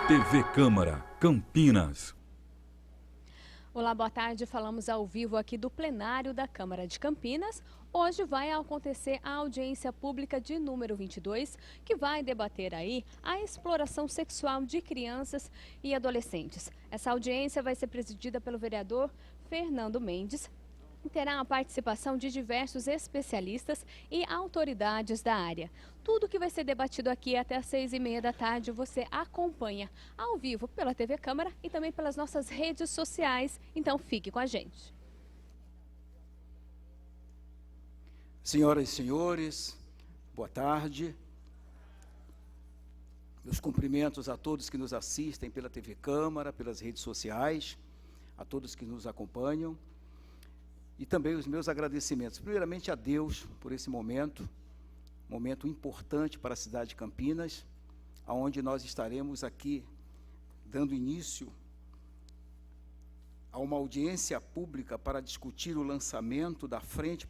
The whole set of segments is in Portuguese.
TV Câmara, Campinas. Olá, boa tarde. Falamos ao vivo aqui do plenário da Câmara de Campinas. Hoje vai acontecer a audiência pública de número 22, que vai debater aí a exploração sexual de crianças e adolescentes. Essa audiência vai ser presidida pelo vereador Fernando Mendes. Terá a participação de diversos especialistas e autoridades da área. Tudo que vai ser debatido aqui até às 6h30 da tarde você acompanha ao vivo pela TV Câmara e também pelas nossas redes sociais. Então fique com a gente. Senhoras e senhores, boa tarde. Meus cumprimentos a todos que nos assistem pela TV Câmara, pelas redes sociais, a todos que nos acompanham. E também os meus agradecimentos, primeiramente a Deus por esse momento importante para a cidade de Campinas, onde nós estaremos aqui dando início a uma audiência pública para discutir o lançamento da Frente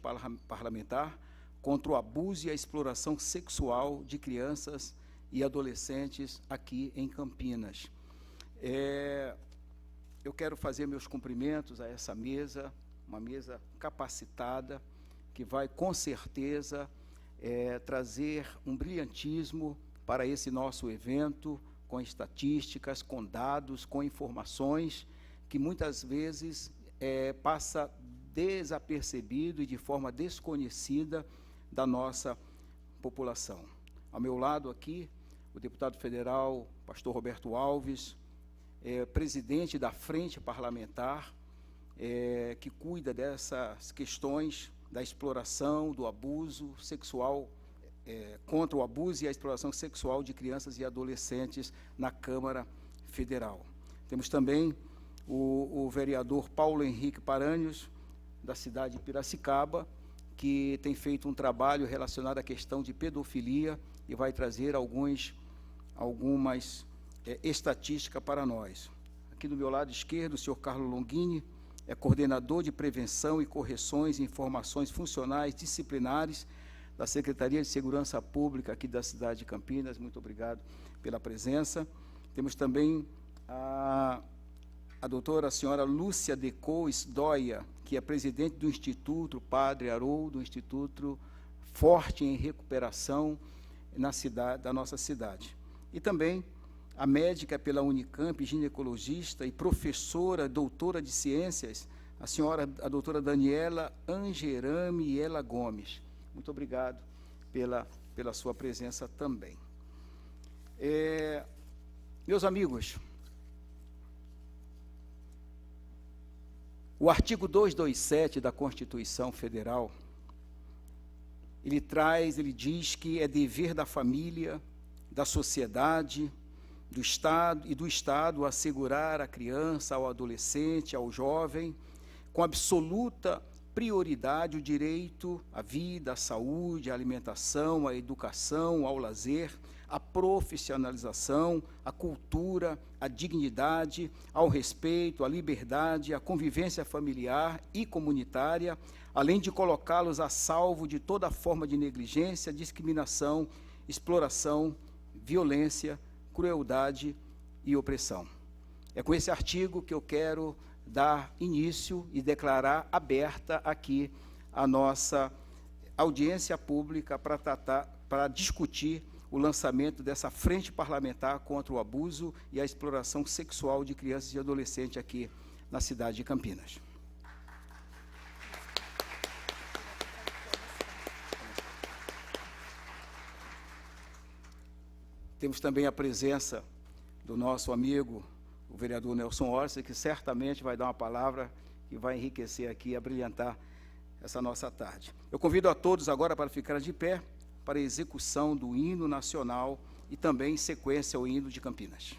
Parlamentar contra o abuso e a exploração sexual de crianças e adolescentes aqui em Campinas. Eu quero fazer meus cumprimentos a essa mesa, uma mesa capacitada, que vai, com certeza, trazer um brilhantismo para esse nosso evento, com estatísticas, com dados, com informações, que muitas vezes passa desapercebido e de forma desconhecida da nossa população. Ao meu lado aqui, o deputado federal, pastor Roberto Alves, presidente da Frente Parlamentar, que cuida dessas questões da exploração, do abuso sexual, contra o abuso e a exploração sexual de crianças e adolescentes na Câmara Federal. Temos também o vereador Paulo Henrique Paranhos, da cidade de Piracicaba, que tem feito um trabalho relacionado à questão de pedofilia e vai trazer algumas estatísticas para nós. Aqui do meu lado esquerdo, o senhor Carlos Longini, coordenador de prevenção e correções e informações funcionais disciplinares da Secretaria de Segurança Pública aqui da cidade de Campinas. Muito obrigado pela presença. Temos também a senhora Lúcia Decou Esdóia, que é presidente do Instituto Padre Haroldo, Instituto Forte em Recuperação da nossa cidade. E também a médica pela Unicamp, ginecologista e professora, doutora de ciências, a doutora Daniela Angerame Ela Gomes. Muito obrigado pela sua presença também. Meus amigos, o artigo 227 da Constituição Federal, ele diz que é dever da família, da sociedade, do Estado assegurar à criança, ao adolescente, ao jovem, com absoluta prioridade o direito à vida, à saúde, à alimentação, à educação, ao lazer, à profissionalização, à cultura, à dignidade, ao respeito, à liberdade, à convivência familiar e comunitária, além de colocá-los a salvo de toda forma de negligência, discriminação, exploração, violência, crueldade e opressão. É com esse artigo que eu quero dar início e declarar aberta aqui a nossa audiência pública para discutir o lançamento dessa frente parlamentar contra o abuso e a exploração sexual de crianças e adolescentes aqui na cidade de Campinas. Temos também a presença do nosso amigo, o vereador Nelson Orsi, que certamente vai dar uma palavra que vai enriquecer aqui e abrilhantar essa nossa tarde. Eu convido a todos agora para ficar de pé para a execução do hino nacional e também, em sequência, o hino de Campinas.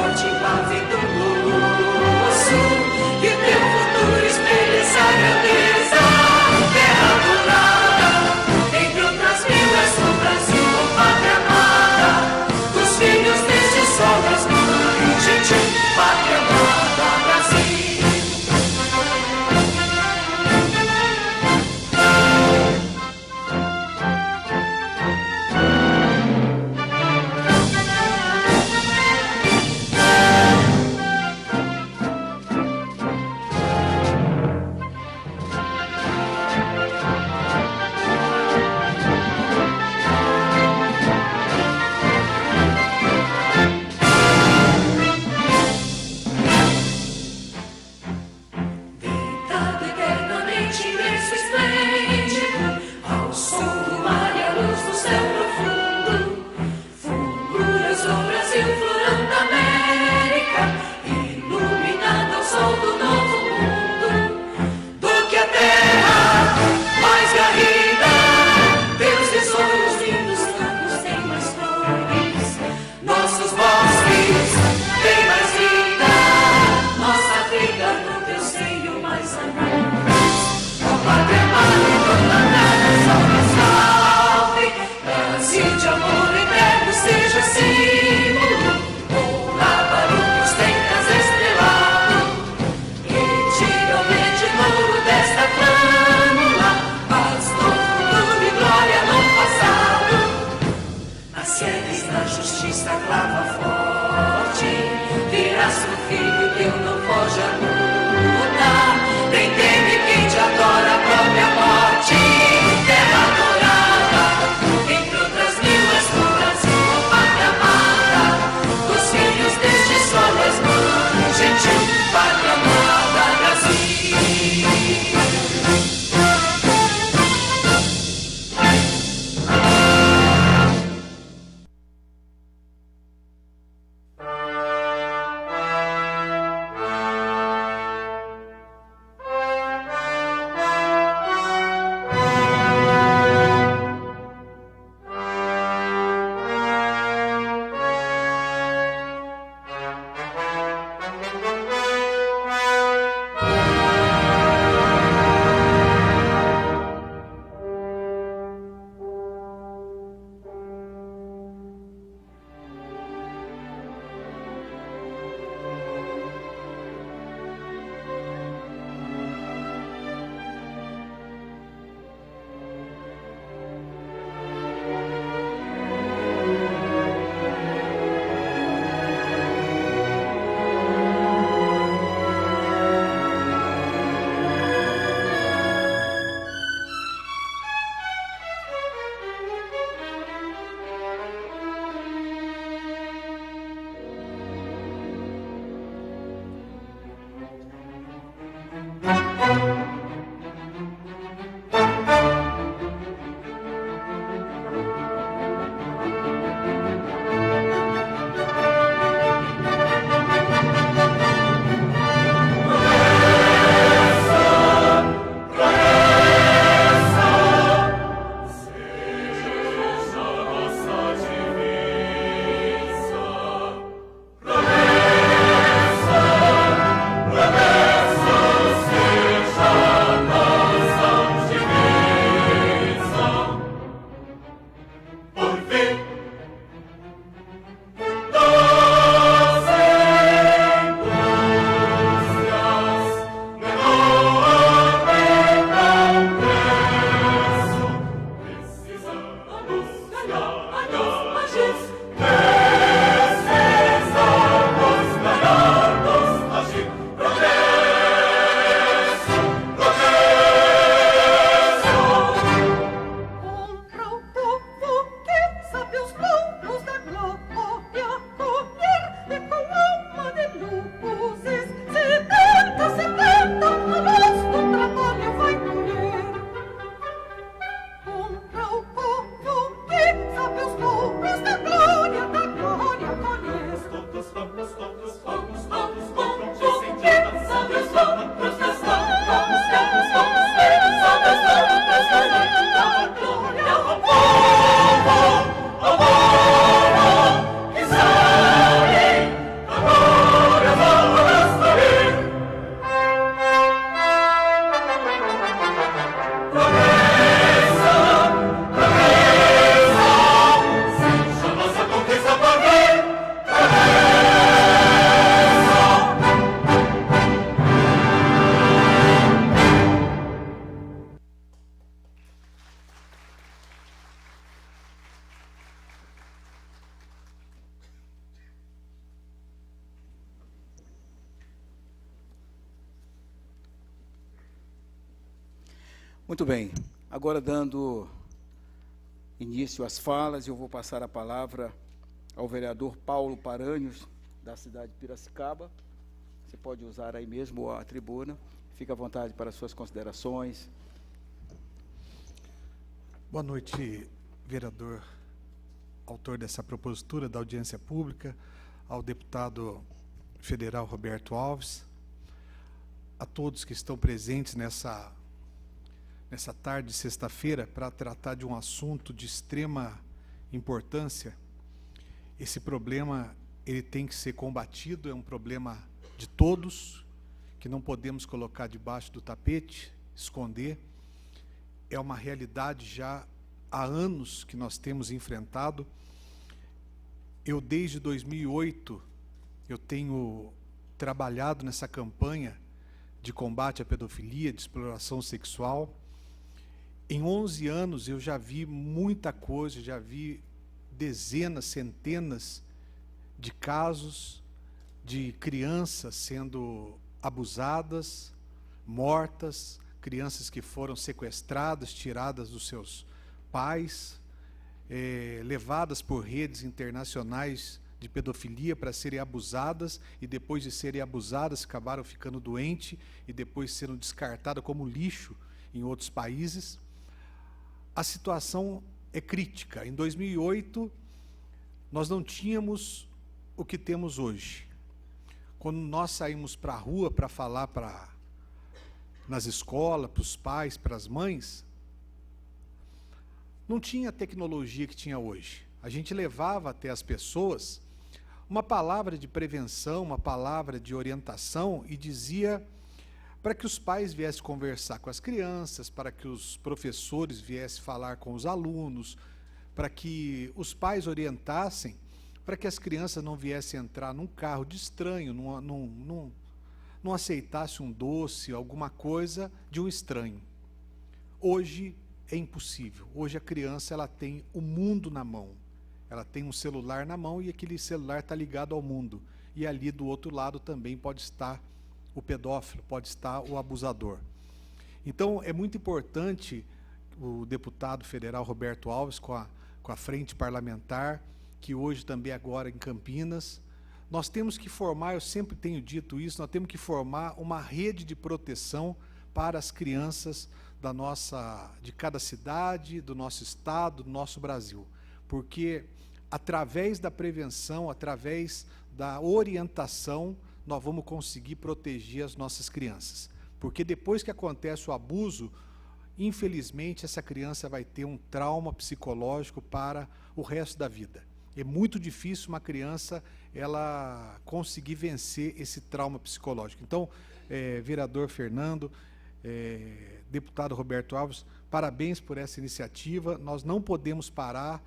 forte base do osso, que teu futuro espelhe essa grandeza. Terra dourada, entre outras mil és o Brasil, oh pátria amada, dos filhos deste sol das mães, gentil, pátria amada, Brasil. Deitado eternamente em berço esplêndido, ao som do mar e à luz do céu profundo, fulguras o Brasil, florão da América, iluminado ao sol do novo mundo. Do que a terra mais garrida, teus tesouros lindos campos têm mais flores, nossos bosques têm mais vida, nossa vida no teu seio mais amor. Ó pátria amada, comandada, salve, salve, Brasil de amor eterno seja símbolo. Olá para os tentas estrelado, e diga o verde louro desta flâmula, paz no futuro e glória no passado. Nas sienes da justiça clava forte, virás pro filho teu, não foge a luta. Nem teme quem te adora a própria morte. Terra dourada, entre outras mil és do Brasil, oh pátria amada, dos filhos deste sol és mãe, gentil, pátria amada, Brasil. Muito bem. Agora, dando início às falas, eu vou passar a palavra ao vereador Paulo Paranhos, da cidade de Piracicaba. Você pode usar aí mesmo a tribuna. Fique à vontade para as suas considerações. Boa noite, vereador, autor dessa propositura da audiência pública, ao deputado federal Roberto Alves, a todos que estão presentes nessa tarde de sexta-feira para tratar de um assunto de extrema importância. Esse problema, ele tem que ser combatido, é um problema de todos, que não podemos colocar debaixo do tapete, esconder. É uma realidade já há anos que nós temos enfrentado. Eu, desde 2008, eu tenho trabalhado nessa campanha de combate à pedofilia, de exploração sexual. Em 11 anos eu já vi muita coisa, já vi dezenas, centenas de casos de crianças sendo abusadas, mortas, crianças que foram sequestradas, tiradas dos seus pais, levadas por redes internacionais de pedofilia para serem abusadas, e depois de serem abusadas acabaram ficando doentes e depois sendo descartadas como lixo em outros países. A situação é crítica. Em 2008, nós não tínhamos o que temos hoje. Quando nós saímos para a rua para falar nas escolas, para os pais, para as mães, não tinha a tecnologia que tinha hoje. A gente levava até as pessoas uma palavra de prevenção, uma palavra de orientação, e dizia para que os pais viessem conversar com as crianças, para que os professores viessem falar com os alunos, para que os pais orientassem, para que as crianças não viessem entrar num carro de estranho, não aceitasse um doce, alguma coisa de um estranho. Hoje é impossível. Hoje a criança, ela tem o mundo na mão. Ela tem um celular na mão e aquele celular está ligado ao mundo. E ali do outro lado também pode estar o pedófilo, pode estar o abusador. Então é muito importante o deputado federal Roberto Alves, com a frente parlamentar, que hoje também agora em Campinas, nós temos que formar, eu sempre tenho dito isso, nós temos que formar uma rede de proteção para as crianças de cada cidade, do nosso estado, do nosso Brasil. Porque através da prevenção, através da orientação, nós vamos conseguir proteger as nossas crianças. Porque depois que acontece o abuso, infelizmente essa criança vai ter um trauma psicológico para o resto da vida. É muito difícil uma criança ela conseguir vencer esse trauma psicológico. Então, vereador Fernando, deputado Roberto Alves, parabéns por essa iniciativa. Nós não podemos parar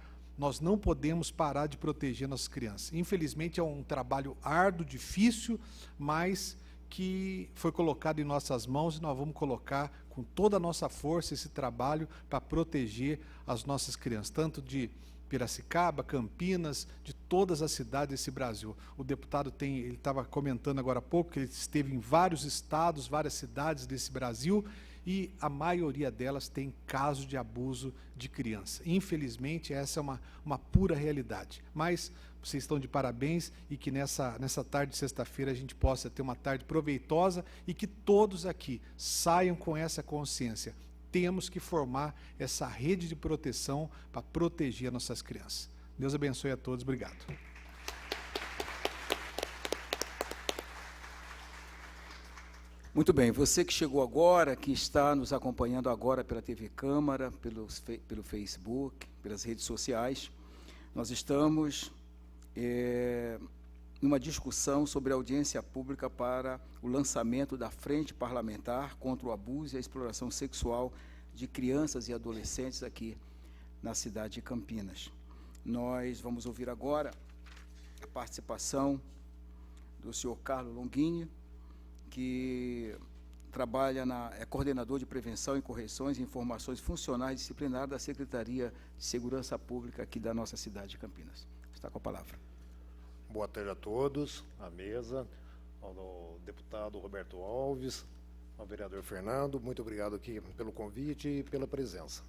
de proteger nossas crianças. Infelizmente é um trabalho árduo, difícil, mas que foi colocado em nossas mãos, e nós vamos colocar com toda a nossa força esse trabalho para proteger as nossas crianças, tanto de Piracicaba, Campinas, de todas as cidades desse Brasil. O deputado ele estava comentando agora há pouco que ele esteve em vários estados, várias cidades desse Brasil, e a maioria delas tem casos de abuso de criança. Infelizmente, essa é uma pura realidade. Mas vocês estão de parabéns, e que nessa tarde de sexta-feira a gente possa ter uma tarde proveitosa e que todos aqui saiam com essa consciência. Temos que formar essa rede de proteção para proteger nossas crianças. Deus abençoe a todos. Obrigado. Muito bem, você que chegou agora, que está nos acompanhando agora pela TV Câmara, pelo Facebook, pelas redes sociais, nós estamos numa discussão sobre a audiência pública para o lançamento da Frente Parlamentar contra o Abuso e a Exploração Sexual de Crianças e Adolescentes aqui na cidade de Campinas. Nós vamos ouvir agora a participação do senhor Carlos Longini, que trabalha é coordenador de Prevenção e Correções e Informações Funcionais Disciplinares da Secretaria de Segurança Pública aqui da nossa cidade de Campinas. Está com a palavra. Boa tarde a todos, à mesa, ao deputado Roberto Alves, ao vereador Fernando, muito obrigado aqui pelo convite e pela presença.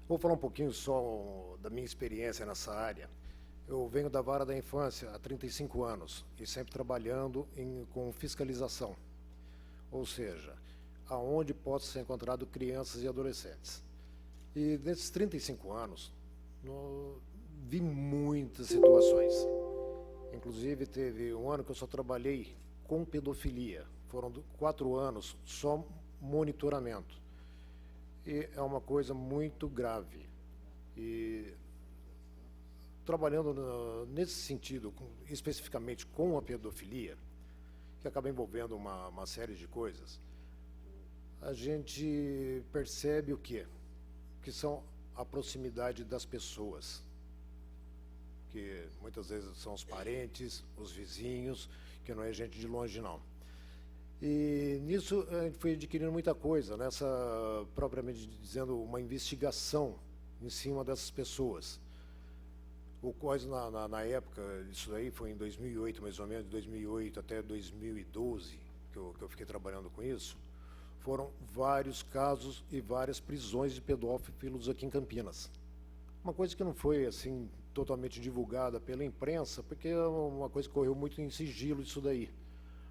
Vou falar um pouquinho só da minha experiência nessa área. Eu venho da vara da infância há 35 anos e sempre trabalhando com fiscalização, ou seja, aonde possa ser encontrado crianças e adolescentes. E nesses 35 anos, vi muitas situações. Inclusive, teve um ano que eu só trabalhei com pedofilia. Foram 4 anos só monitoramento. E é uma coisa muito grave. E trabalhando nesse sentido, especificamente com a pedofilia, que acaba envolvendo uma série de coisas, a gente percebe o quê? Que são a proximidade das pessoas, que muitas vezes são os parentes, os vizinhos, que não é gente de longe, não. E nisso a gente foi adquirindo muita coisa, nessa, propriamente dizendo, uma investigação em cima dessas pessoas. O quais, na época, isso aí foi em 2008, mais ou menos, de 2008 até 2012, que eu fiquei trabalhando com isso, foram vários casos e várias prisões de pedófilos aqui em Campinas. Uma coisa que não foi, assim, totalmente divulgada pela imprensa, porque é uma coisa que correu muito em sigilo isso daí.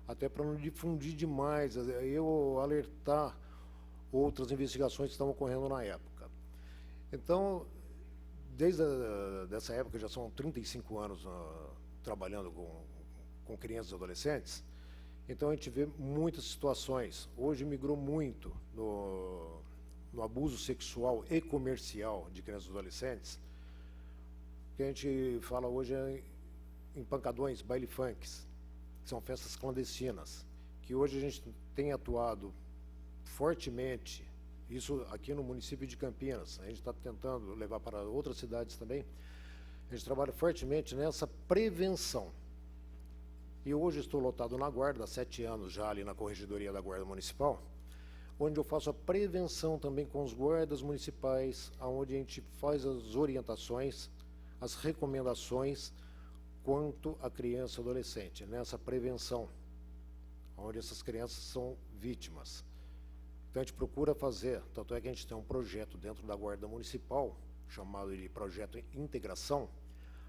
Até para não difundir demais, eu alertar outras investigações que estavam ocorrendo na época. Então, desde dessa época, já são 35 anos trabalhando com crianças e adolescentes, então a gente vê muitas situações. Hoje migrou muito no abuso sexual e comercial de crianças e adolescentes, que a gente fala hoje em pancadões, baile funks, que são festas clandestinas, que hoje a gente tem atuado fortemente, isso aqui no município de Campinas, a gente está tentando levar para outras cidades também, a gente trabalha fortemente nessa prevenção. E hoje estou lotado na Guarda, há 7 anos já ali na Corregedoria da Guarda Municipal, onde eu faço a prevenção também com os guardas municipais, onde a gente faz as orientações, as recomendações quanto à criança e adolescente, nessa prevenção, onde essas crianças são vítimas. Então a gente procura fazer, tanto é que a gente tem um projeto dentro da Guarda Municipal, chamado de Projeto Integração,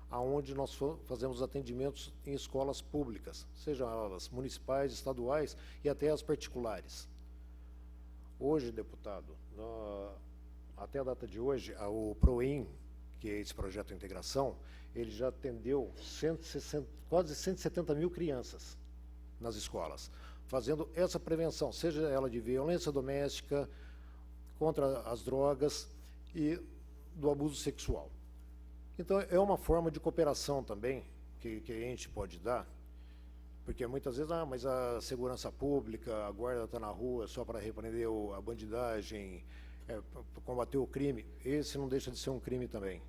aonde nós fazemos atendimentos em escolas públicas, sejam elas municipais, estaduais e até as particulares. Hoje, deputado, até a data de hoje, o PROIN, que é esse projeto de integração, ele já atendeu quase 170 mil crianças nas escolas, fazendo essa prevenção, seja ela de violência doméstica, contra as drogas e do abuso sexual. Então, é uma forma de cooperação também que a gente pode dar, porque muitas vezes, mas a segurança pública, a guarda está na rua só para repreender a bandidagem, combater o crime. Esse não deixa de ser um crime também,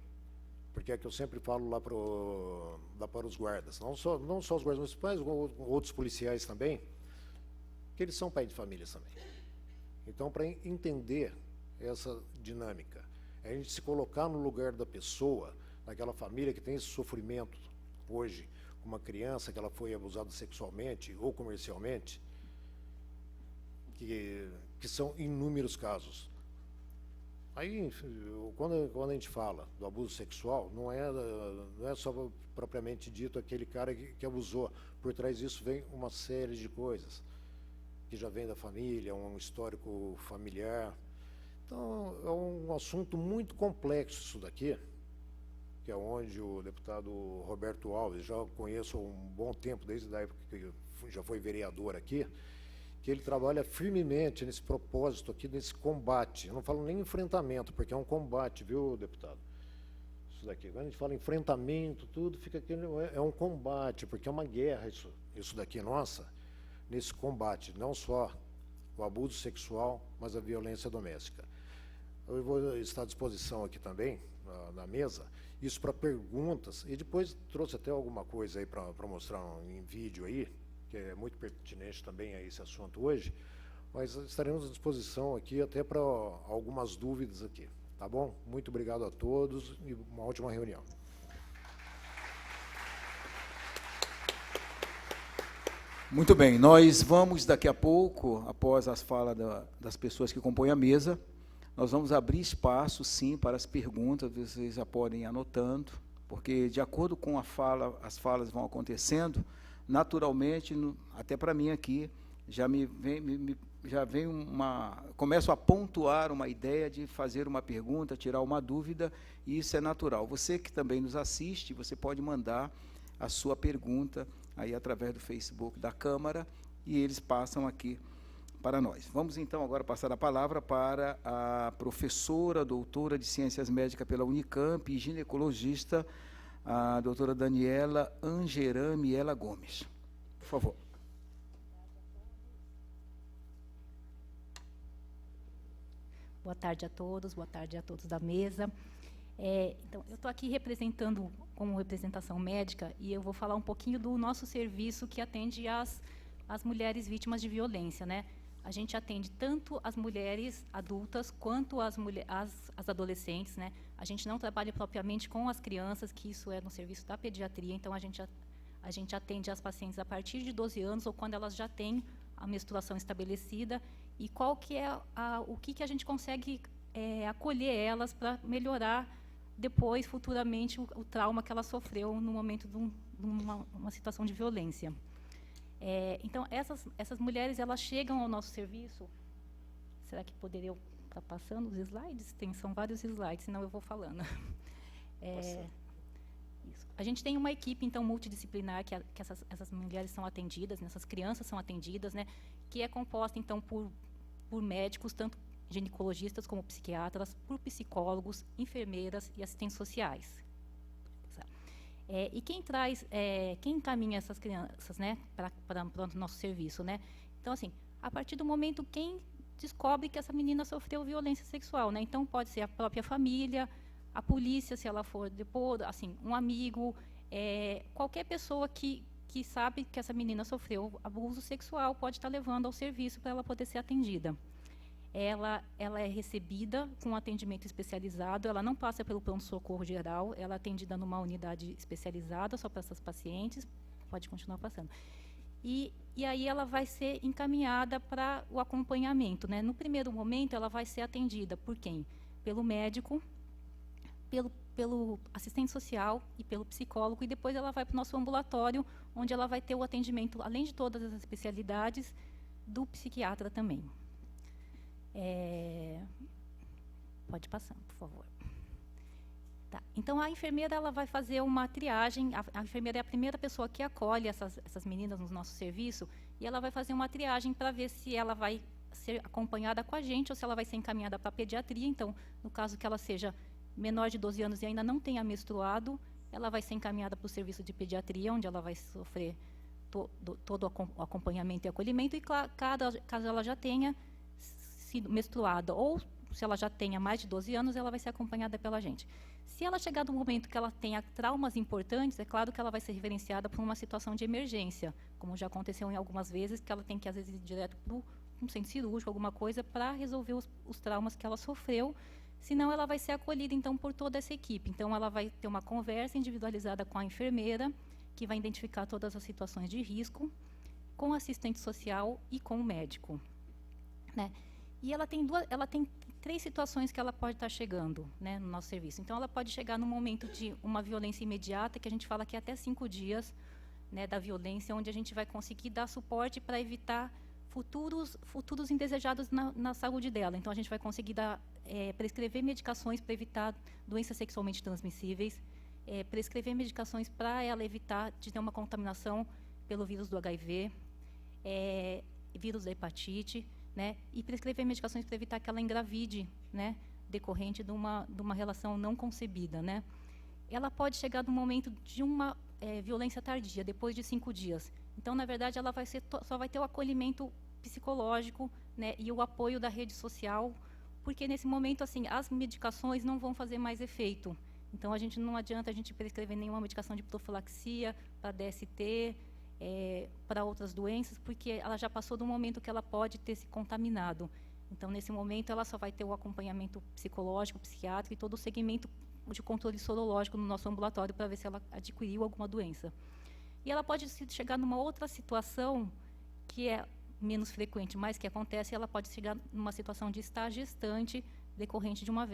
porque é que eu sempre falo lá para os guardas, não só os guardas municipais, outros policiais também, que eles são pais de famílias também. Então, para entender essa dinâmica, a gente se colocar no lugar da pessoa, daquela família que tem esse sofrimento hoje, com uma criança que ela foi abusada sexualmente ou comercialmente, que são inúmeros casos. Aí, quando a gente fala do abuso sexual, não é só propriamente dito aquele cara que abusou. Por trás disso vem uma série de coisas, que já vem da família, um histórico familiar. Então, é um assunto muito complexo isso daqui, que é onde o deputado Roberto Alves, já conheço há um bom tempo, desde a época que já foi vereador aqui, que ele trabalha firmemente nesse propósito aqui, nesse combate. Eu não falo nem enfrentamento, porque é um combate, viu, deputado? Isso daqui, quando a gente fala enfrentamento, tudo fica aqui, é um combate, porque é uma guerra isso daqui, nossa, nesse combate, não só o abuso sexual, mas a violência doméstica. Eu vou estar à disposição aqui também, na mesa, isso para perguntas, e depois trouxe até alguma coisa aí para mostrar em vídeo aí, que é muito pertinente também a esse assunto hoje, mas estaremos à disposição aqui até para algumas dúvidas aqui, tá bom? Muito obrigado a todos e uma ótima reunião. Muito bem, nós vamos daqui a pouco, após as falas das pessoas que compõem a mesa, nós vamos abrir espaço, sim, para as perguntas, vocês já podem ir anotando, porque de acordo com as falas vão acontecendo, naturalmente, até para mim aqui, começo a pontuar uma ideia de fazer uma pergunta, tirar uma dúvida, e isso é natural. Você que também nos assiste, você pode mandar a sua pergunta aí através do Facebook da Câmara, e eles passam aqui para nós. Vamos então agora passar a palavra para a professora, doutora de Ciências Médicas pela Unicamp e ginecologista, a doutora Daniela Angeran Miela Gomes. Por favor. Boa tarde a todos da mesa. Então, eu estou aqui representando, como representação médica, e eu vou falar um pouquinho do nosso serviço que atende as mulheres vítimas de violência, né? A gente atende tanto as mulheres adultas quanto as adolescentes, né? A gente não trabalha propriamente com as crianças, que isso é no serviço da pediatria, então a gente atende as pacientes a partir de 12 anos ou quando elas já têm a menstruação estabelecida, e qual que é o que a gente consegue acolher elas para melhorar depois, futuramente, o trauma que ela sofreu no momento de uma situação de violência. Então, essas mulheres, elas chegam ao nosso serviço. Será que poderiam estar passando os slides? São vários slides, senão eu vou falando. Isso. A gente tem uma equipe, então, multidisciplinar, que essas mulheres são atendidas, né, essas crianças são atendidas, né, que é composta, então, por médicos, tanto ginecologistas como psiquiatras, por psicólogos, enfermeiras e assistentes sociais. E quem encaminha essas crianças, né, para o nosso serviço, né? Então, assim, a partir do momento quem descobre que essa menina sofreu violência sexual, né? Então, pode ser a própria família, a polícia, se ela for depor, assim, um amigo, qualquer pessoa que sabe que essa menina sofreu abuso sexual pode estar levando ao serviço para ela poder ser atendida. Ela é recebida com um atendimento especializado, ela não passa pelo pronto-socorro geral, ela é atendida numa unidade especializada só para essas pacientes, pode continuar passando. E aí ela vai ser encaminhada para o acompanhamento, né? No primeiro momento, ela vai ser atendida por quem? Pelo médico, pelo assistente social e pelo psicólogo, e depois ela vai para o nosso ambulatório, onde ela vai ter o atendimento, além de todas as especialidades, do psiquiatra também. Pode passar, por favor. Tá. Então, a enfermeira ela vai fazer uma triagem. A enfermeira é a primeira pessoa que acolhe essas meninas no nosso serviço, e ela vai fazer uma triagem para ver se ela vai ser acompanhada com a gente ou se ela vai ser encaminhada para a pediatria. Então, no caso que ela seja menor de 12 anos e ainda não tenha menstruado, ela vai ser encaminhada para o serviço de pediatria, onde ela vai sofrer todo o acompanhamento e acolhimento, e caso ela já tenha sido menstruada, ou se ela já tenha mais de 12 anos, ela vai ser acompanhada pela gente. Se ela chegar no momento que ela tenha traumas importantes, é claro que ela vai ser referenciada para uma situação de emergência, como já aconteceu em algumas vezes, que ela tem que, às vezes, ir direto para um centro cirúrgico, alguma coisa, para resolver os traumas que ela sofreu, senão ela vai ser acolhida, então, por toda essa equipe. Então, ela vai ter uma conversa individualizada com a enfermeira, que vai identificar todas as situações de risco, com o assistente social e com o médico, né? E ela tem 3 situações que ela pode estar chegando, né, no nosso serviço. Então, ela pode chegar no momento de uma violência imediata, que a gente fala que é até 5 dias, né, da violência, onde a gente vai conseguir dar suporte para evitar futuros indesejados na saúde dela. Então, a gente vai conseguir prescrever medicações para evitar doenças sexualmente transmissíveis, prescrever medicações para ela evitar de ter uma contaminação pelo vírus do HIV, vírus da hepatite, né, e prescrever medicações para evitar que ela engravide, né, decorrente de uma relação não concebida, né. Ela pode chegar no momento de uma violência tardia, depois de 5 dias. Então, na verdade, ela só vai ter o acolhimento psicológico, né, e o apoio da rede social, porque nesse momento, assim, as medicações não vão fazer mais efeito. Então, não adianta a gente prescrever nenhuma medicação de profilaxia para DST, para outras doenças, porque ela já passou do momento que ela pode ter se contaminado. Então, nesse momento, ela só vai ter o acompanhamento psicológico, psiquiátrico e todo o segmento de controle sorológico no nosso ambulatório para ver se ela adquiriu alguma doença. E ela pode chegar numa outra situação que é menos frequente, mas que acontece, ela pode chegar numa situação de estar gestante decorrente de uma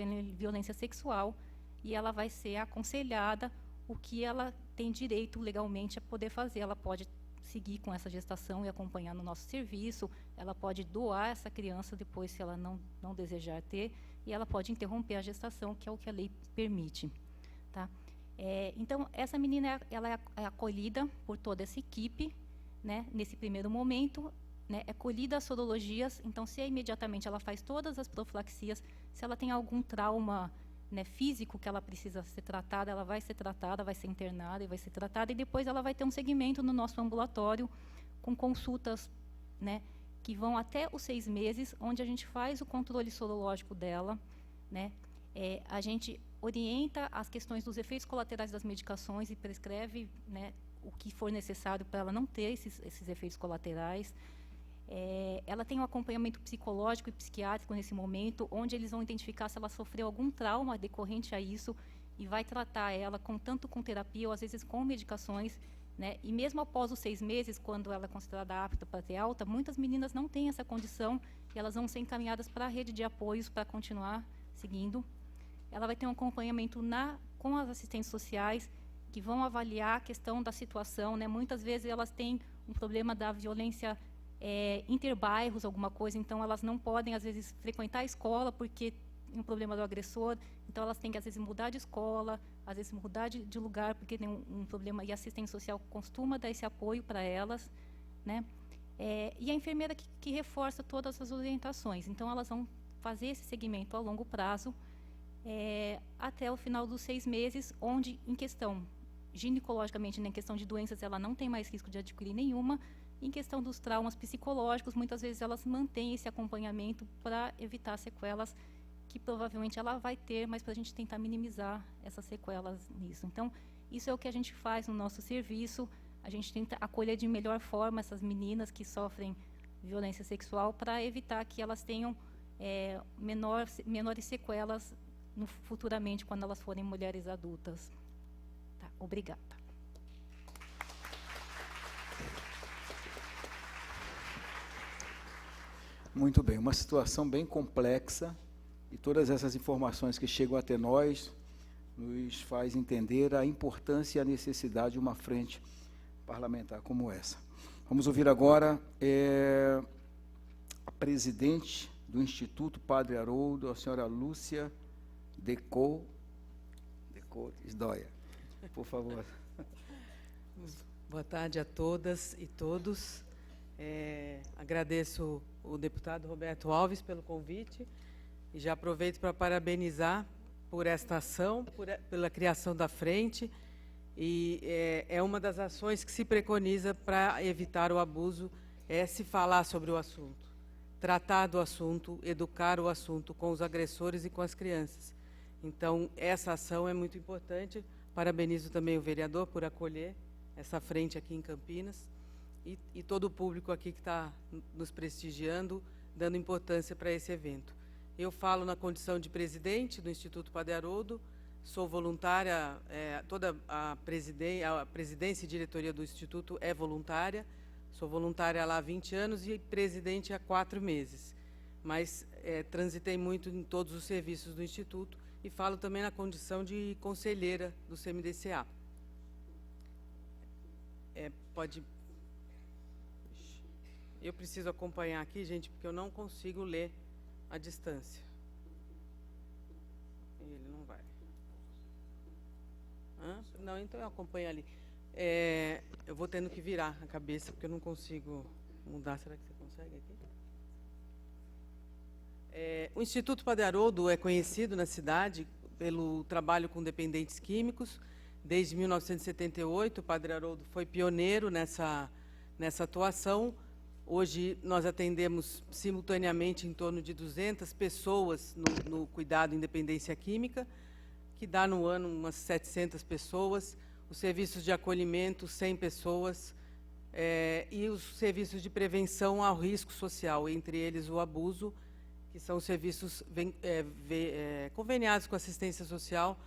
violência sexual, e ela vai ser aconselhada o que ela tem direito legalmente a poder fazer. Ela pode seguir com essa gestação e acompanhar no nosso serviço, ela pode doar essa criança depois, se ela não desejar ter, e ela pode interromper a gestação, que é o que a lei permite. Tá? Então, essa menina ela é acolhida por toda essa equipe, né, nesse primeiro momento, né, é colhida as sorologias. Então, se imediatamente ela faz todas as profilaxias, se ela tem algum trauma, né, físico que ela precisa ser tratada, ela vai ser tratada, vai ser internada e vai ser tratada, e depois ela vai ter um segmento no nosso ambulatório com consultas, né, que vão até os 6 meses, onde a gente faz o controle sorológico dela, né, a gente orienta as questões dos efeitos colaterais das medicações e prescreve, né, o que for necessário para ela não ter esses efeitos colaterais. Ela tem um acompanhamento psicológico e psiquiátrico nesse momento, onde eles vão identificar se ela sofreu algum trauma decorrente a isso e vai tratar ela tanto com terapia ou às vezes com medicações, né? E mesmo após os 6 meses, quando ela é considerada apta para ter alta, muitas meninas não têm essa condição e elas vão ser encaminhadas para a rede de apoios para continuar seguindo. Ela vai ter um acompanhamento com as assistentes sociais, que vão avaliar a questão da situação, né? Muitas vezes elas têm um problema da violência interbairros, alguma coisa, então elas não podem, às vezes, frequentar a escola porque tem um problema do agressor, então elas têm que, às vezes, mudar de escola, às vezes mudar de lugar porque tem um problema, e a assistente social costuma dar esse apoio para elas, né? E a enfermeira que reforça todas as orientações. Então, elas vão fazer esse segmento a longo prazo, até o final dos 6 meses, onde, em questão, ginecologicamente, em questão de doenças, ela não tem mais risco de adquirir nenhuma. Em questão dos traumas psicológicos, muitas vezes elas mantêm esse acompanhamento para evitar sequelas que provavelmente ela vai ter, mas para a gente tentar minimizar essas sequelas nisso. Então, isso é o que a gente faz no nosso serviço. A gente tenta acolher de melhor forma essas meninas que sofrem violência sexual para evitar que elas tenham menores sequelas futuramente, quando elas forem mulheres adultas. Tá, obrigada. Muito bem, uma situação bem complexa, e todas essas informações que chegam até nós nos faz entender a importância e a necessidade de uma frente parlamentar como essa. Vamos ouvir agora a presidente do Instituto Padre Haroldo, a senhora Lúcia Decou Isdóia. Por favor. Boa tarde a todas e todos. Agradeço o deputado Roberto Alves pelo convite e já aproveito para parabenizar por esta ação, pela criação da frente, e é uma das ações que se preconiza para evitar o abuso, se falar sobre o assunto, tratar do assunto, educar o assunto com os agressores e com as crianças. Então, essa ação é muito importante. Parabenizo também o vereador por acolher essa frente aqui em Campinas, e todo o público aqui que está nos prestigiando, dando importância para esse evento. Eu falo na condição de presidente do Instituto Padre Haroldo, sou voluntária, toda a presidência e diretoria do Instituto é voluntária, sou voluntária lá há 20 anos e presidente há 4 meses, mas transitei muito em todos os serviços do Instituto e falo também na condição de conselheira do CMDCA. Pode... Eu preciso acompanhar aqui, gente, porque eu não consigo ler à distância. Ele não vai. Não, então eu acompanho ali. Eu vou tendo que virar a cabeça, porque eu não consigo mudar. Será que você consegue aqui? O Instituto Padre Haroldo é conhecido na cidade pelo trabalho com dependentes químicos. Desde 1978, o Padre Haroldo foi pioneiro nessa atuação. Hoje, nós atendemos simultaneamente em torno de 200 pessoas no cuidado em dependência química, que dá no ano umas 700 pessoas, os serviços de acolhimento, 100 pessoas, e os serviços de prevenção ao risco social, entre eles o abuso, que são serviços conveniados com a assistência social.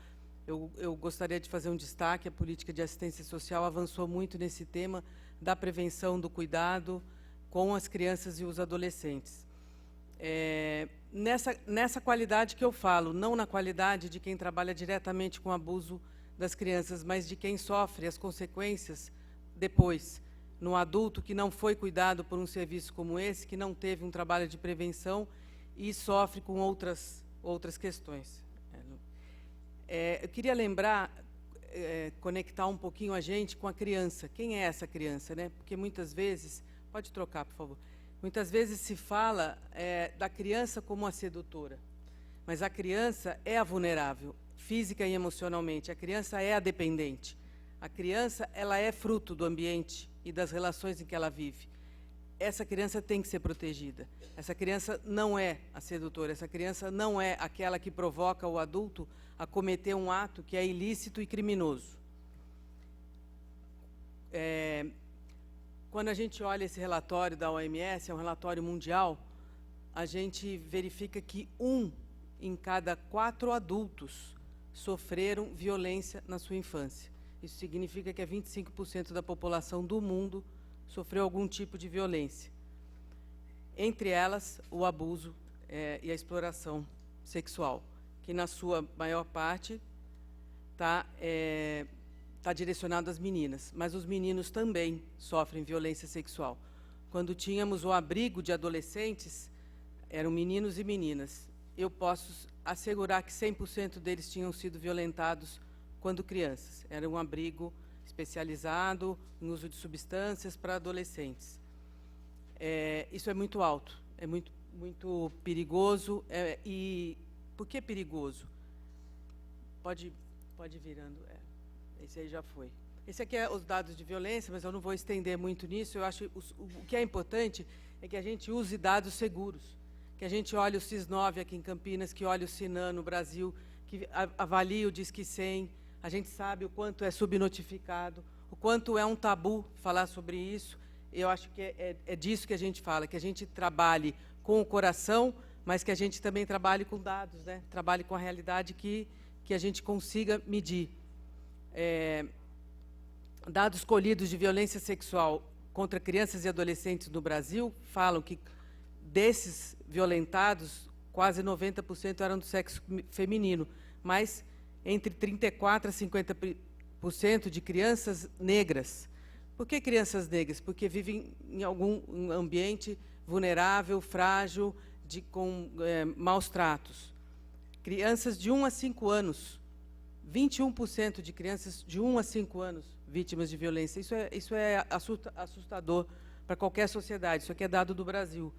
Eu gostaria de fazer um destaque: a política de assistência social avançou muito nesse tema da prevenção, do cuidado, com as crianças e os adolescentes. Nessa qualidade que eu falo, não na qualidade de quem trabalha diretamente com abuso das crianças, mas de quem sofre as consequências depois, no adulto que não foi cuidado por um serviço como esse, que não teve um trabalho de prevenção e sofre com outras questões. Eu queria lembrar, conectar um pouquinho a gente com a criança. Quem é essa criança, né? Porque muitas vezes, pode trocar, por favor. Muitas vezes se fala da criança como a sedutora, mas a criança é a vulnerável, física e emocionalmente. A criança é a dependente. A criança, ela é fruto do ambiente e das relações em que ela vive. Essa criança tem que ser protegida. Essa criança não é a sedutora. Essa criança não é aquela que provoca o adulto a cometer um ato que é ilícito e criminoso. Quando a gente olha esse relatório da OMS, é um relatório mundial, a gente verifica que 1 em cada 4 adultos sofreram violência na sua infância. Isso significa que 25% da população do mundo sofreu algum tipo de violência. Entre elas, o abuso e a exploração sexual, que na sua maior parte está direcionado às meninas, mas os meninos também sofrem violência sexual. Quando tínhamos o abrigo de adolescentes, eram meninos e meninas. Eu posso assegurar que 100% deles tinham sido violentados quando crianças. Era um abrigo especializado em uso de substâncias para adolescentes. Isso é muito alto, é muito perigoso. E por que perigoso? Pode ir virando. Esse aí já foi. Esse aqui é os dados de violência, mas eu não vou estender muito nisso. Eu acho o que é importante é que a gente use dados seguros, que a gente olhe o SIS-9 aqui em Campinas, que olhe o SINAM no Brasil, que avalie o Disque 100. A gente sabe o quanto é subnotificado, o quanto é um tabu falar sobre isso. Eu acho que é disso que a gente fala, que a gente trabalhe com o coração, mas que a gente também trabalhe com dados, né? Trabalhe com a realidade que a gente consiga medir. Dados colhidos de violência sexual contra crianças e adolescentes no Brasil falam que, desses violentados, quase 90% eram do sexo feminino, mas entre 34% a 50% de crianças negras. Por que crianças negras? Porque vivem em algum ambiente vulnerável, frágil, com maus tratos. Crianças de 1 a 5 anos, 21% de crianças de 1 a 5 anos vítimas de violência. Isso é assustador para qualquer sociedade. Isso aqui é dado do Brasil.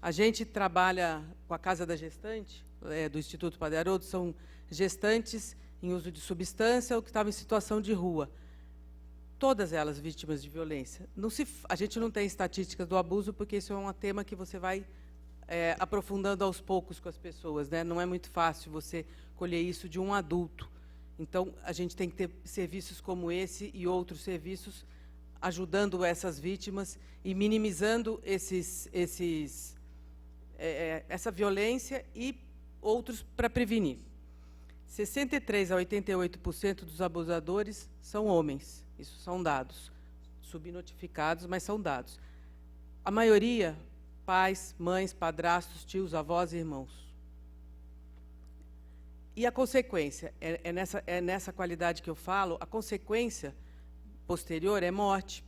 A gente trabalha com a Casa da Gestante, do Instituto Padre Haroldo, são gestantes em uso de substância ou que estavam em situação de rua. Todas elas vítimas de violência. A gente não tem estatísticas do abuso, porque isso é um tema que você vai aprofundando aos poucos com as pessoas, né? Não é muito fácil você colher isso de um adulto. Então, a gente tem que ter serviços como esse e outros serviços ajudando essas vítimas e minimizando essa violência e outros para prevenir. 63% a 88% dos abusadores são homens. Isso são dados, subnotificados, mas são dados. A maioria, pais, mães, padrastos, tios, avós e irmãos. E a consequência, é nessa qualidade que eu falo, a consequência posterior é morte,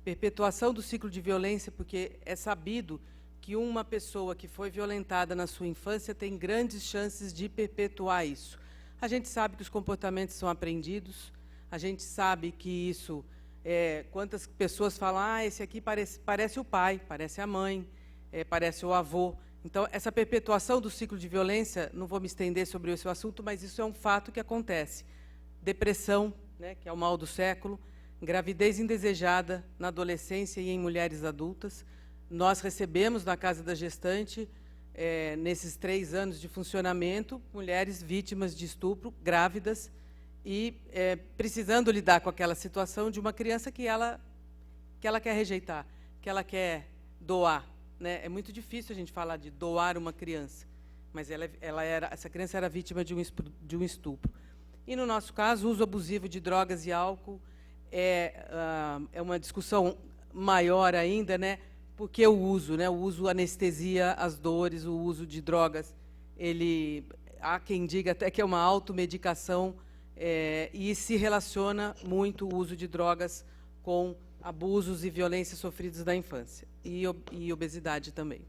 perpetuação do ciclo de violência, porque é sabido que uma pessoa que foi violentada na sua infância tem grandes chances de perpetuar isso. A gente sabe que os comportamentos são aprendidos, a gente sabe que isso, quantas pessoas falam, esse aqui parece o pai, parece a mãe, parece o avô. Então, essa perpetuação do ciclo de violência, não vou me estender sobre esse assunto, mas isso é um fato que acontece. Depressão, né, que é o mal do século, gravidez indesejada na adolescência e em mulheres adultas. Nós recebemos na Casa da Gestante, nesses 3 anos de funcionamento, mulheres vítimas de estupro, grávidas, e precisando lidar com aquela situação de uma criança que ela quer rejeitar, que ela quer doar. Né? É muito difícil a gente falar de doar uma criança, mas essa criança era vítima de um estupro. E, no nosso caso, o uso abusivo de drogas e álcool é uma discussão maior ainda, né? porque o uso, né? O uso anestesia as dores, o uso de drogas, há quem diga até que é uma automedicação, e se relaciona muito o uso de drogas com abusos e violências sofridos na infância, e obesidade também.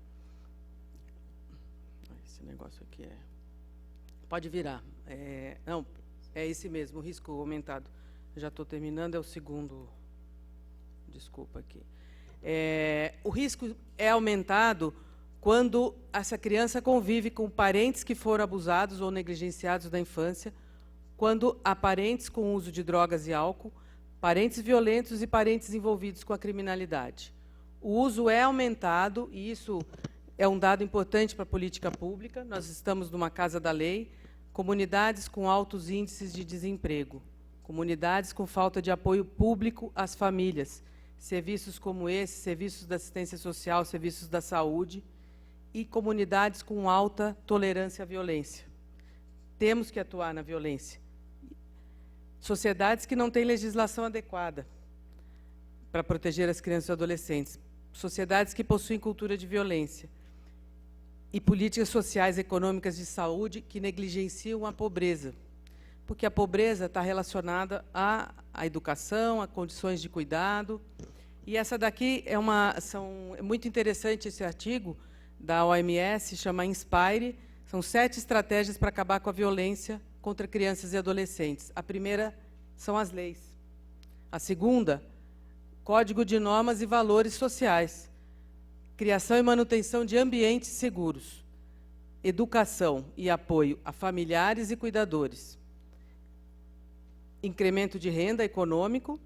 Esse negócio aqui pode virar. Não, é esse mesmo, o risco aumentado. Já estou terminando, é o segundo. Desculpa aqui. O risco é aumentado quando essa criança convive com parentes que foram abusados ou negligenciados na infância, quando há parentes com uso de drogas e álcool, parentes violentos e parentes envolvidos com a criminalidade. O uso é aumentado, e isso é um dado importante para a política pública. Nós estamos numa casa da lei, comunidades com altos índices de desemprego, comunidades com falta de apoio público às famílias, serviços como esse, serviços da assistência social, serviços da saúde, e comunidades com alta tolerância à violência. Temos que atuar na violência. Sociedades que não têm legislação adequada para proteger as crianças e adolescentes. Sociedades que possuem cultura de violência. E políticas sociais e econômicas de saúde que negligenciam a pobreza. Porque a pobreza está relacionada à educação, a condições de cuidado. E essa daqui é muito interessante, esse artigo da OMS, chama Inspire. São 7 estratégias para acabar com a violência contra crianças e adolescentes. A primeira são as leis. A segunda, código de normas e valores sociais. Criação e manutenção de ambientes seguros. Educação e apoio a familiares e cuidadores. Incremento de renda econômico,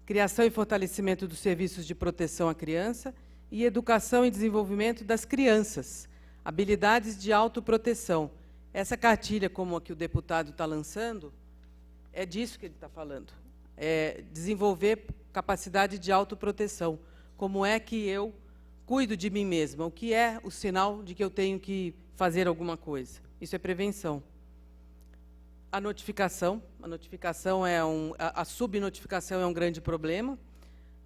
criação e fortalecimento dos serviços de proteção à criança e educação e desenvolvimento das crianças, habilidades de autoproteção. Essa cartilha, como a que o deputado está lançando, é disso que ele está falando. É desenvolver capacidade de autoproteção. Como é que eu cuido de mim mesma? O que é o sinal de que eu tenho que fazer alguma coisa? Isso é prevenção. A notificação a subnotificação é um grande problema.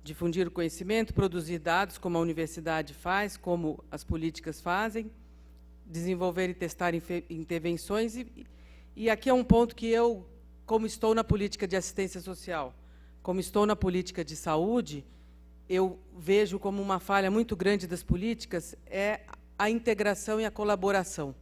Difundir o conhecimento, produzir dados, como a universidade faz, como as políticas fazem, desenvolver e testar intervenções. E aqui é um ponto que eu, como estou na política de assistência social, como estou na política de saúde, eu vejo como uma falha muito grande das políticas é a integração e a colaboração.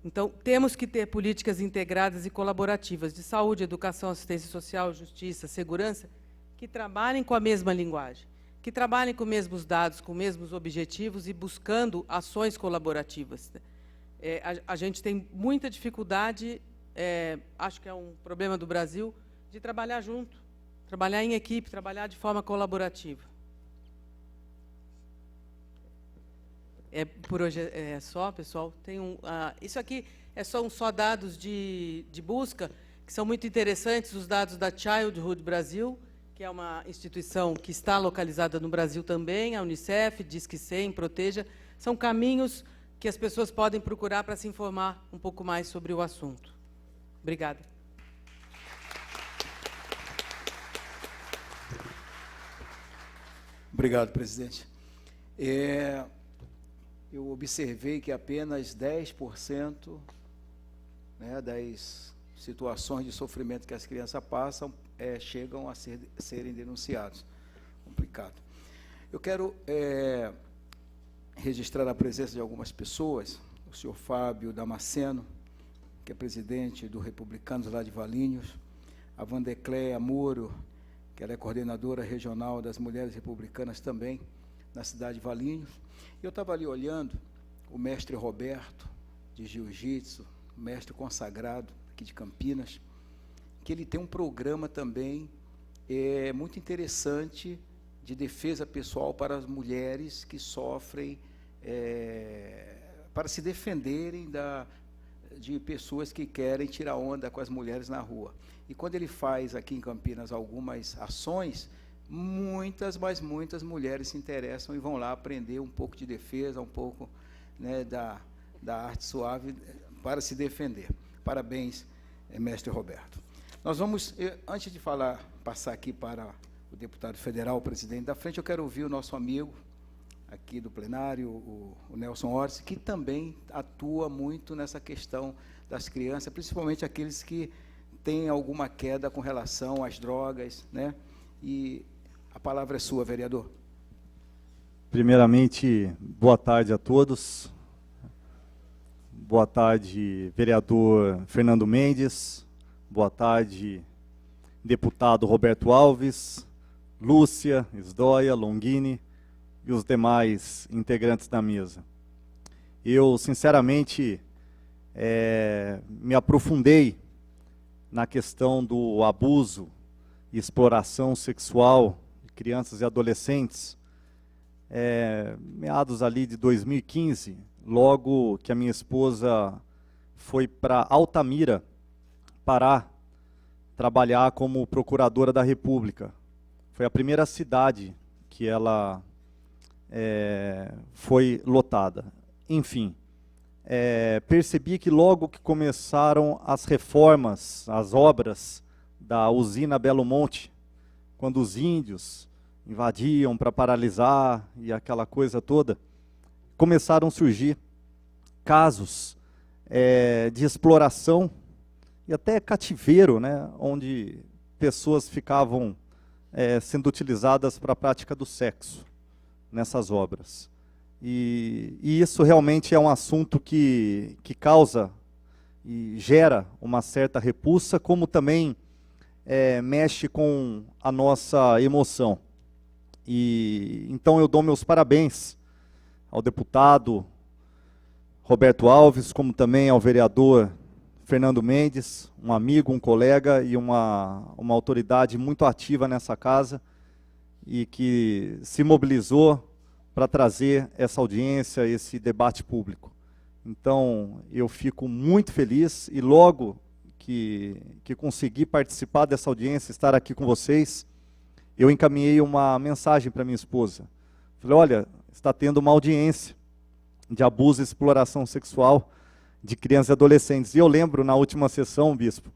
Então, temos que ter políticas integradas e colaborativas de saúde, educação, assistência social, justiça, segurança, que trabalhem com a mesma linguagem, que trabalhem com os mesmos dados, com os mesmos objetivos e buscando ações colaborativas. A gente tem muita dificuldade, acho que é um problema do Brasil, de trabalhar junto, trabalhar em equipe, trabalhar de forma colaborativa. Por hoje é só, pessoal. Isso aqui são só dados de busca, que são muito interessantes, os dados da Childhood Brasil, que é uma instituição que está localizada no Brasil também, a Unicef, Disque 100, Proteja. São caminhos que as pessoas podem procurar para se informar um pouco mais sobre o assunto. Obrigada. Obrigado, presidente. Eu observei que apenas 10%, né, das situações de sofrimento que as crianças passam chegam a serem denunciados. Complicado. Eu quero registrar a presença de algumas pessoas, o senhor Fábio Damasceno, que é presidente do Republicanos lá de Valinhos, a Vandecléia Moro, que ela é coordenadora regional das Mulheres Republicanas também, na cidade de Valinhos. Eu estava ali olhando o mestre Roberto, de Jiu-Jitsu, mestre consagrado aqui de Campinas, que ele tem um programa também muito interessante de defesa pessoal para as mulheres que sofrem, para se defenderem de pessoas que querem tirar onda com as mulheres na rua. E quando ele faz aqui em Campinas algumas ações, muitas mulheres se interessam e vão lá aprender um pouco de defesa, um pouco, né, da arte suave para se defender. Parabéns, mestre Roberto. Nós vamos, antes de passar aqui para o deputado federal, o presidente da frente, eu quero ouvir o nosso amigo, aqui do plenário, o Nelson Orsi, que também atua muito nessa questão das crianças, principalmente aqueles que têm alguma queda com relação às drogas, né? E a palavra é sua, vereador. Primeiramente, boa tarde a todos. Boa tarde, vereador Fernando Mendes. Boa tarde, deputado Roberto Alves, Lúcia, Isdóia, Longini e os demais integrantes da mesa. Eu, sinceramente, me aprofundei na questão do abuso e exploração sexual de crianças e adolescentes, meados ali de 2015, logo que a minha esposa foi para Altamira, Pará, trabalhar como procuradora da República. Foi a primeira cidade que ela foi lotada. Enfim, percebi que logo que começaram as reformas, as obras da usina Belo Monte, quando os índios invadiam para paralisar e aquela coisa toda, começaram a surgir casos de exploração e até cativeiro, né, onde pessoas ficavam sendo utilizadas para a prática do sexo nessas obras. E isso realmente é um assunto que causa e gera uma certa repulsa, como também mexe com a nossa emoção. E então eu dou meus parabéns ao deputado Roberto Alves, como também ao vereador Fernando Mendes, um amigo, um colega e uma autoridade muito ativa nessa casa e que se mobilizou para trazer essa audiência, esse debate público. Então, eu fico muito feliz e logo que consegui participar dessa audiência, estar aqui com vocês, eu encaminhei uma mensagem para minha esposa. Falei, olha, está tendo uma audiência de abuso e exploração sexual de crianças e adolescentes. E eu lembro, na última sessão, bispo,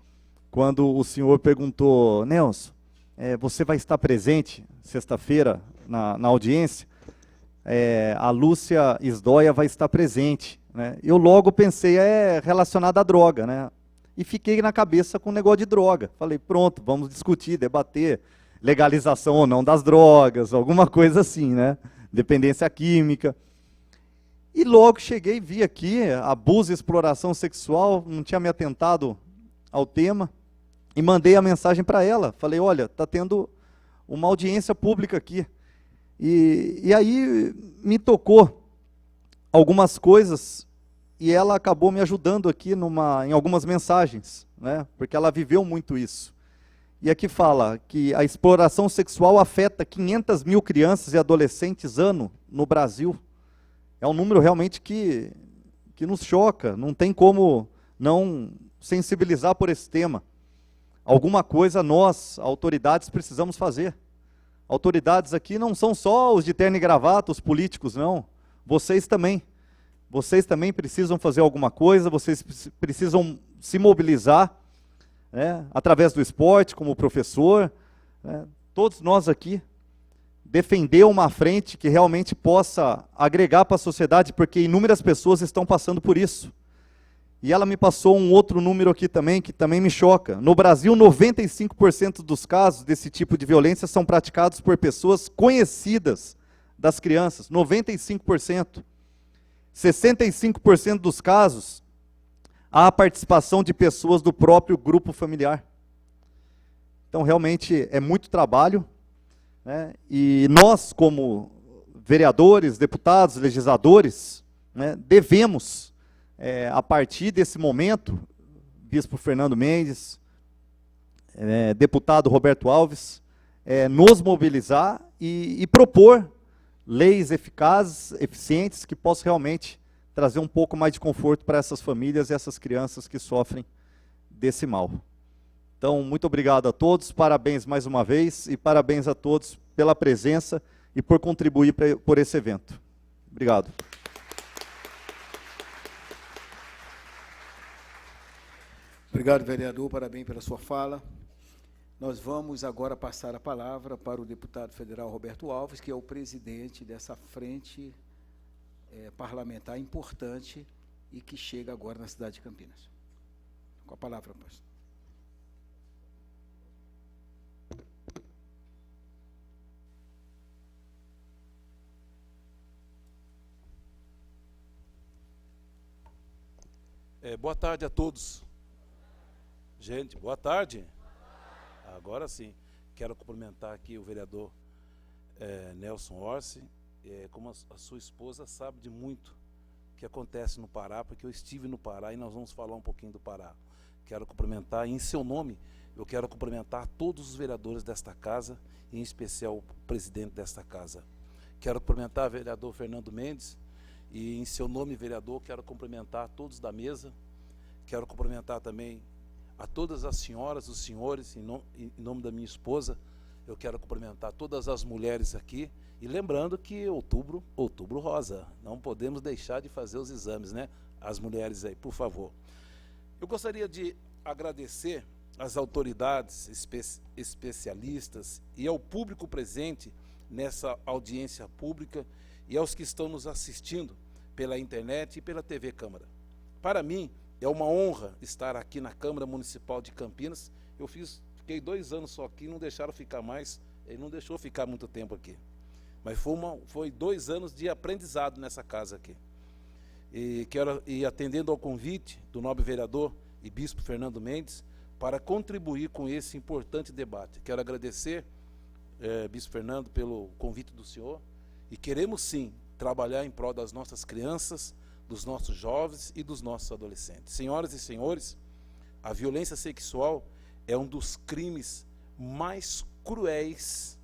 quando o senhor perguntou, Nelson, você vai estar presente sexta-feira na audiência? A Lúcia Isdóia vai estar presente, né? Eu logo pensei, relacionado à droga, né? E fiquei na cabeça com o negócio de droga. Falei, pronto, vamos discutir, debater legalização ou não das drogas, alguma coisa assim, né? Dependência química. E logo cheguei e vi aqui, abuso e exploração sexual, não tinha me atentado ao tema, e mandei a mensagem para ela. Falei, olha, está tendo uma audiência pública aqui. E aí me tocou algumas coisas, e ela acabou me ajudando aqui em algumas mensagens, né? Porque ela viveu muito isso. E aqui fala que a exploração sexual afeta 500 mil crianças e adolescentes ano no Brasil. É um número realmente que nos choca, não tem como não sensibilizar por esse tema. Alguma coisa nós, autoridades, precisamos fazer. Autoridades aqui não são só os de terno e gravata, os políticos, não. Vocês também. Vocês também precisam fazer alguma coisa, vocês precisam se mobilizar, né, através do esporte, como professor, né, todos nós aqui, defender uma frente que realmente possa agregar para a sociedade, porque inúmeras pessoas estão passando por isso. E ela me passou um outro número aqui também, que também me choca. No Brasil, 95% dos casos desse tipo de violência são praticados por pessoas conhecidas das crianças, 95%. 65% dos casos, há a participação de pessoas do próprio grupo familiar. Então, realmente, é muito trabalho, né? E nós, como vereadores, deputados, legisladores, né, devemos, a partir desse momento, bispo Fernando Mendes, deputado Roberto Alves, nos mobilizar e propor leis eficazes, eficientes, que possam realmente trazer um pouco mais de conforto para essas famílias e essas crianças que sofrem desse mal. Então, muito obrigado a todos, parabéns mais uma vez, e parabéns a todos pela presença e por contribuir por esse evento. Obrigado. Obrigado, vereador, parabéns pela sua fala. Nós vamos agora passar a palavra para o deputado federal Roberto Alves, que é o presidente dessa frente parlamentar importante e que chega agora na cidade de Campinas. Com a palavra, pastor. Boa tarde a todos. Gente, boa tarde. Agora sim, quero cumprimentar aqui o vereador Nelson Orsi. Como a sua esposa sabe de muito que acontece no Pará, porque eu estive no Pará e nós vamos falar um pouquinho do Pará. Quero cumprimentar, em seu nome, eu quero cumprimentar todos os vereadores desta casa, e em especial o presidente desta casa. Quero cumprimentar o vereador Fernando Mendes, e em seu nome, vereador, quero cumprimentar todos da mesa. Quero cumprimentar também a todas as senhoras, os senhores, em nome da minha esposa. Eu quero cumprimentar todas as mulheres aqui. E lembrando que outubro rosa, não podemos deixar de fazer os exames, né? As mulheres aí, por favor. Eu gostaria de agradecer às autoridades especialistas e ao público presente nessa audiência pública e aos que estão nos assistindo pela internet e pela TV Câmara. Para mim, é uma honra estar aqui na Câmara Municipal de Campinas. Fiquei 2 anos só aqui, não deixaram ficar mais, ele não deixou ficar muito tempo aqui. Mas foi 2 anos de aprendizado nessa casa aqui. E atendendo ao convite do nobre vereador e bispo Fernando Mendes, para contribuir com esse importante debate. Quero agradecer, bispo Fernando, pelo convite do senhor, e queremos sim trabalhar em prol das nossas crianças, dos nossos jovens e dos nossos adolescentes. Senhoras e senhores, a violência sexual é um dos crimes mais cruéis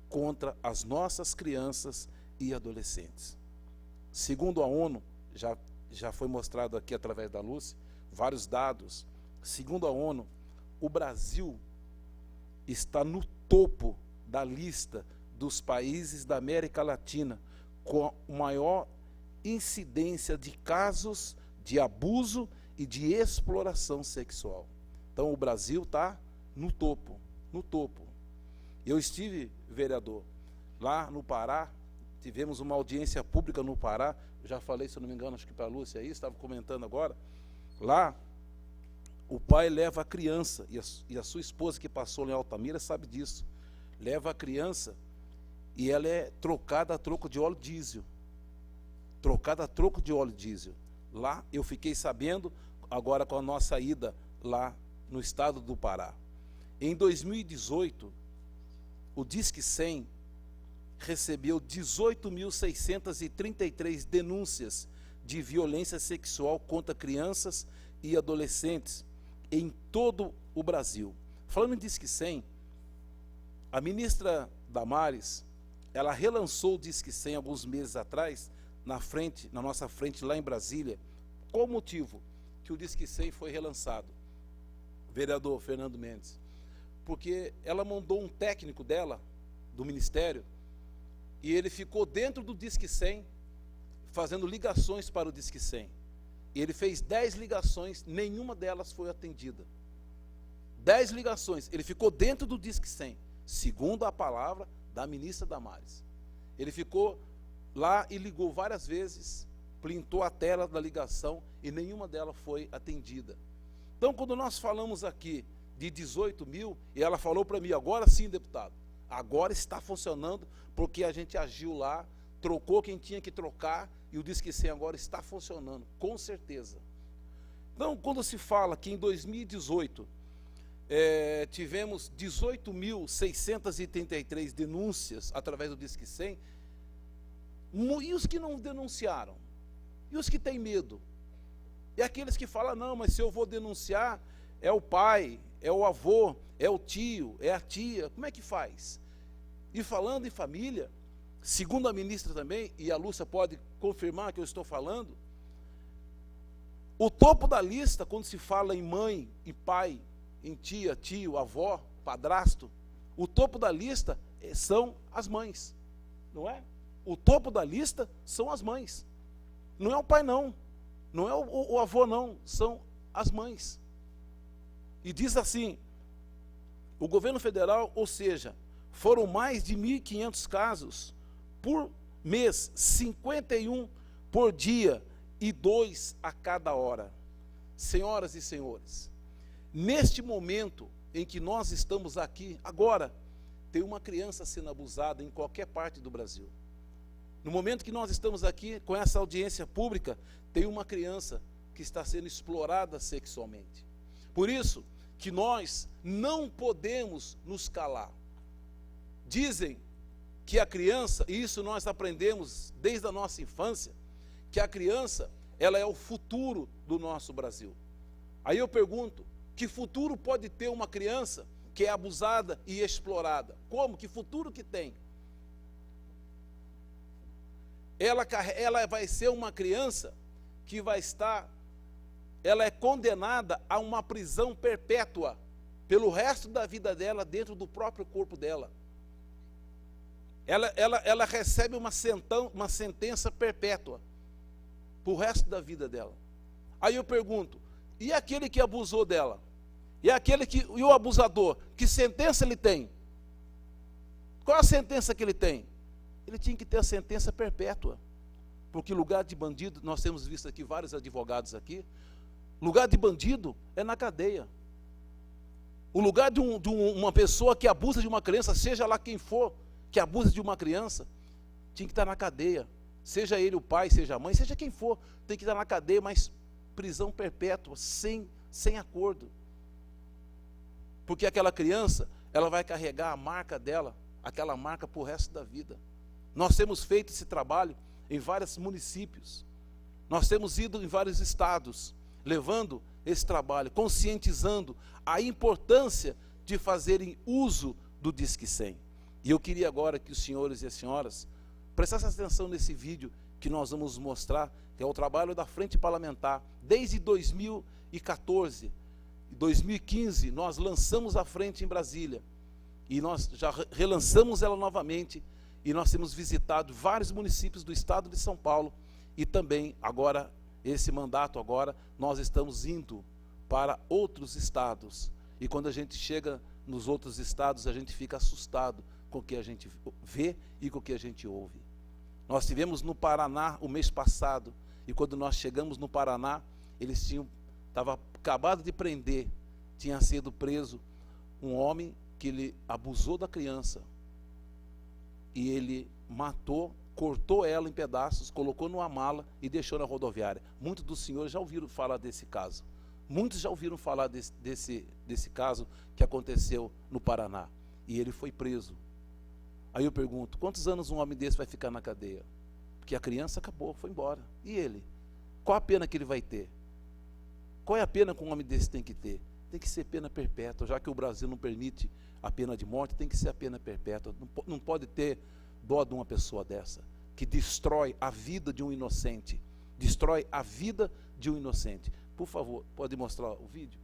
contra as nossas crianças e adolescentes. Segundo a ONU, já foi mostrado aqui através da Lúcia, vários dados. Segundo a ONU, o Brasil está no topo da lista dos países da América Latina com a maior incidência de casos de abuso e de exploração sexual. Então o Brasil está no topo, no topo. Eu estive, vereador, lá no Pará, tivemos uma audiência pública no Pará, eu já falei, se eu não me engano, acho que para a Lúcia aí, estava comentando agora, lá o pai leva a criança, e a sua esposa que passou em Altamira sabe disso, leva a criança e ela é trocada a troco de óleo diesel. Trocada a troco de óleo diesel. Lá eu fiquei sabendo, agora com a nossa ida lá no estado do Pará. Em 2018, o Disque 100 recebeu 18.633 denúncias de violência sexual contra crianças e adolescentes em todo o Brasil. Falando em Disque 100, a ministra Damares, ela relançou o Disque 100 alguns meses atrás, na nossa frente lá em Brasília. Qual o motivo que o Disque 100 foi relançado, vereador Fernando Mendes? Porque ela mandou um técnico dela, do Ministério, e ele ficou dentro do Disque 100, fazendo ligações para o Disque 100. E ele fez 10 ligações, nenhuma delas foi atendida. 10 ligações, ele ficou dentro do Disque 100, segundo a palavra da ministra Damares. Ele ficou lá e ligou várias vezes, printou a tela da ligação e nenhuma delas foi atendida. Então, quando nós falamos aqui de 18 mil, e ela falou para mim, agora sim, deputado, agora está funcionando, porque a gente agiu lá, trocou quem tinha que trocar, e o Disque 100 agora está funcionando, com certeza. Então, quando se fala que em 2018 tivemos 18.633 denúncias através do Disque 100, e os que não denunciaram? E os que têm medo? E aqueles que falam, não, mas se eu vou denunciar, é o pai, é o avô, é o tio, é a tia, como é que faz? E falando em família, segundo a ministra também, e a Lúcia pode confirmar que eu estou falando, o topo da lista, quando se fala em mãe e pai, em tia, tio, avó, padrasto, o topo da lista são as mães, não é? O topo da lista são as mães. Não é o pai, não. Não é o avô, não. São as mães. E diz assim, O governo federal, ou seja, foram mais de 1.500 casos por mês, 51 por dia e 2 a cada hora. Senhoras e senhores, neste momento em que nós estamos aqui, agora, tem uma criança sendo abusada em qualquer parte do Brasil. No momento que nós estamos aqui, com essa audiência pública, tem uma criança que está sendo explorada sexualmente. Por isso que nós não podemos nos calar. Dizem que a criança, e isso nós aprendemos desde a nossa infância, que a criança, ela é o futuro do nosso Brasil. Aí eu pergunto, que futuro pode ter uma criança que é abusada e explorada? Como? Que futuro que tem? Ela vai ser uma criança que vai estar, ela é condenada a uma prisão perpétua pelo resto da vida dela dentro do próprio corpo dela. Ela recebe uma sentença perpétua para o resto da vida dela. Aí eu pergunto, e aquele que abusou dela? E o abusador, que sentença ele tem? Qual a sentença que ele tem? Ele tinha que ter a sentença perpétua. Porque lugar de bandido, nós temos visto aqui vários advogados aqui, lugar de bandido é na cadeia. O lugar de uma pessoa que abusa de uma criança, seja lá quem for, que abusa de uma criança, tinha que estar na cadeia. Seja ele o pai, seja a mãe, seja quem for, tem que estar na cadeia, mas prisão perpétua, sem acordo. Porque aquela criança, ela vai carregar a marca dela, aquela marca para o resto da vida. Nós temos feito esse trabalho em vários municípios. Nós temos ido em vários estados, levando esse trabalho, conscientizando a importância de fazerem uso do Disque 100. E eu queria agora que os senhores e as senhoras prestassem atenção nesse vídeo que nós vamos mostrar, que é o trabalho da Frente Parlamentar. Desde 2014, 2015, nós lançamos a frente em Brasília. E nós já relançamos ela novamente. E nós temos visitado vários municípios do estado de São Paulo. E também, agora, esse mandato agora, nós estamos indo para outros estados. E quando a gente chega nos outros estados, a gente fica assustado com o que a gente vê e com o que a gente ouve. Nós tivemos no Paraná o mês passado, e quando nós chegamos no Paraná, eles estava acabado de prender, tinha sido preso um homem que ele abusou da criança, e ele matou, cortou ela em pedaços, colocou numa mala e deixou na rodoviária. Muitos dos senhores já ouviram falar desse caso. Muitos já ouviram falar desse caso que aconteceu no Paraná. E ele foi preso. Aí eu pergunto, quantos anos um homem desse vai ficar na cadeia? Porque a criança acabou, foi embora. E ele? Qual a pena que ele vai ter? Qual é a pena que um homem desse tem que ter? Tem que ser pena perpétua. Já que o Brasil não permite a pena de morte, tem que ser a pena perpétua. Não pode ter dó de uma pessoa dessa, que destrói a vida de um inocente. Destrói a vida de um inocente. Por favor, pode mostrar o vídeo?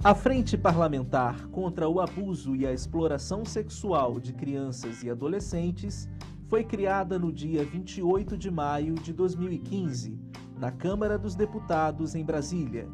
A Frente Parlamentar contra o Abuso e a Exploração Sexual de Crianças e Adolescentes foi criada no dia 28 de maio de 2015, na Câmara dos Deputados, em Brasília.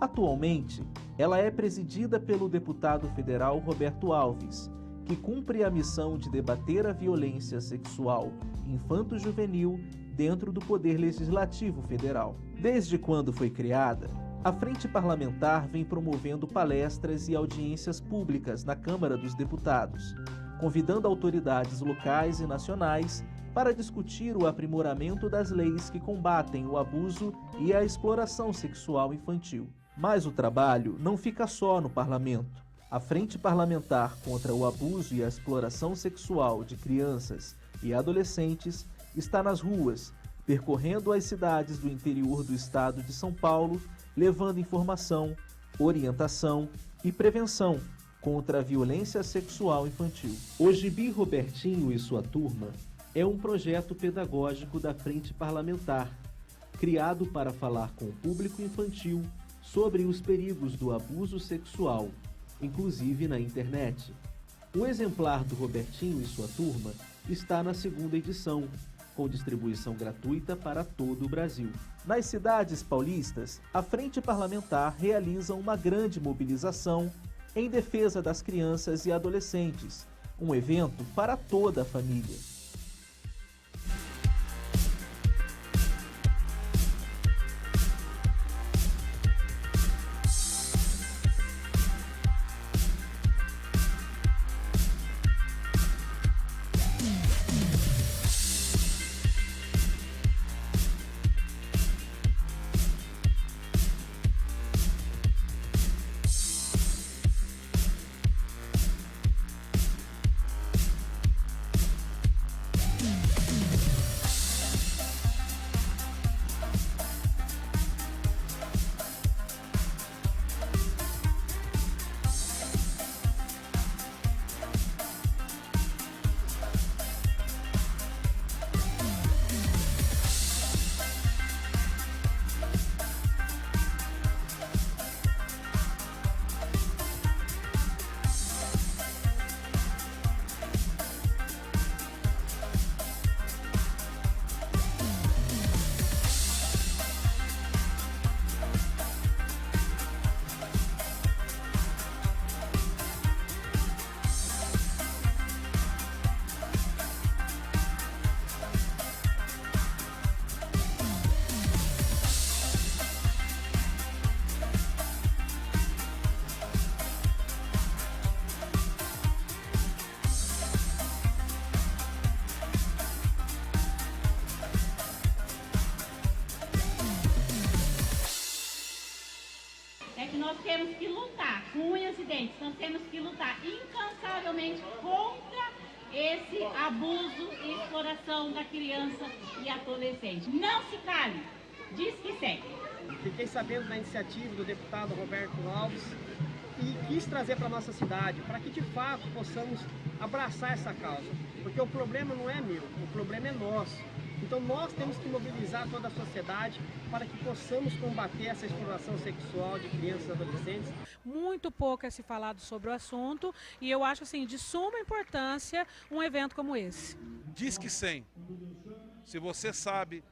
Atualmente, ela é presidida pelo deputado federal Roberto Alves, que cumpre a missão de debater a violência sexual infanto-juvenil dentro do Poder Legislativo Federal. Desde quando foi criada, a Frente Parlamentar vem promovendo palestras e audiências públicas na Câmara dos Deputados, convidando autoridades locais e nacionais para discutir o aprimoramento das leis que combatem o abuso e a exploração sexual infantil. Mas o trabalho não fica só no parlamento. A Frente Parlamentar contra o Abuso e a Exploração Sexual de Crianças e Adolescentes está nas ruas, percorrendo as cidades do interior do estado de São Paulo, levando informação, orientação e prevenção contra a violência sexual infantil. O Gibi Robertinho e sua turma é um projeto pedagógico da Frente Parlamentar, criado para falar com o público infantil sobre os perigos do abuso sexual, inclusive na internet. Um exemplar do Robertinho e sua turma está na segunda edição, com distribuição gratuita para todo o Brasil. Nas cidades paulistas, a Frente Parlamentar realiza uma grande mobilização em defesa das crianças e adolescentes, um evento para toda a família. Nós temos que lutar com unhas e dentes, nós temos que lutar incansavelmente contra esse abuso e exploração da criança e adolescente. Não se cale, diz que sim. Fiquei sabendo da iniciativa do deputado Roberto Alves e quis trazer para a nossa cidade, para que de fato possamos abraçar essa causa, porque o problema não é meu, o problema é nosso. Então nós temos que mobilizar toda a sociedade para que possamos combater essa exploração sexual de crianças e adolescentes. Muito pouco é se falado sobre o assunto e eu acho assim de suma importância um evento como esse. Diz que sim. Se você sabe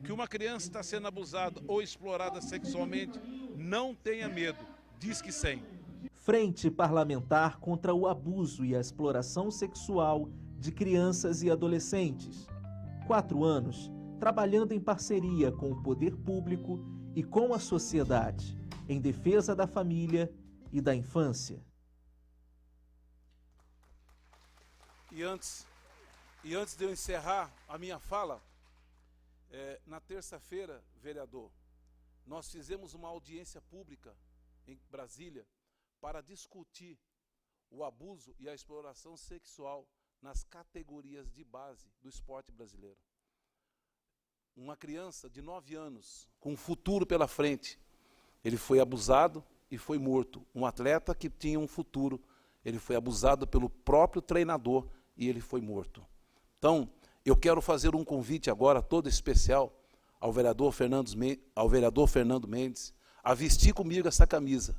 que uma criança está sendo abusada ou explorada sexualmente, não tenha medo. Diz que sim. Frente Parlamentar contra o Abuso e a Exploração Sexual de Crianças e Adolescentes. 4 anos trabalhando em parceria com o poder público e com a sociedade, em defesa da família e da infância. E antes de eu encerrar a minha fala, na terça-feira, vereador, nós fizemos uma audiência pública em Brasília para discutir o abuso e a exploração sexual nas categorias de base do esporte brasileiro. Uma criança de 9 anos, com um futuro pela frente, ele foi abusado e foi morto. Um atleta que tinha um futuro, ele foi abusado pelo próprio treinador e ele foi morto. Então, eu quero fazer um convite agora todo especial ao vereador Fernando Mendes a vestir comigo essa camisa,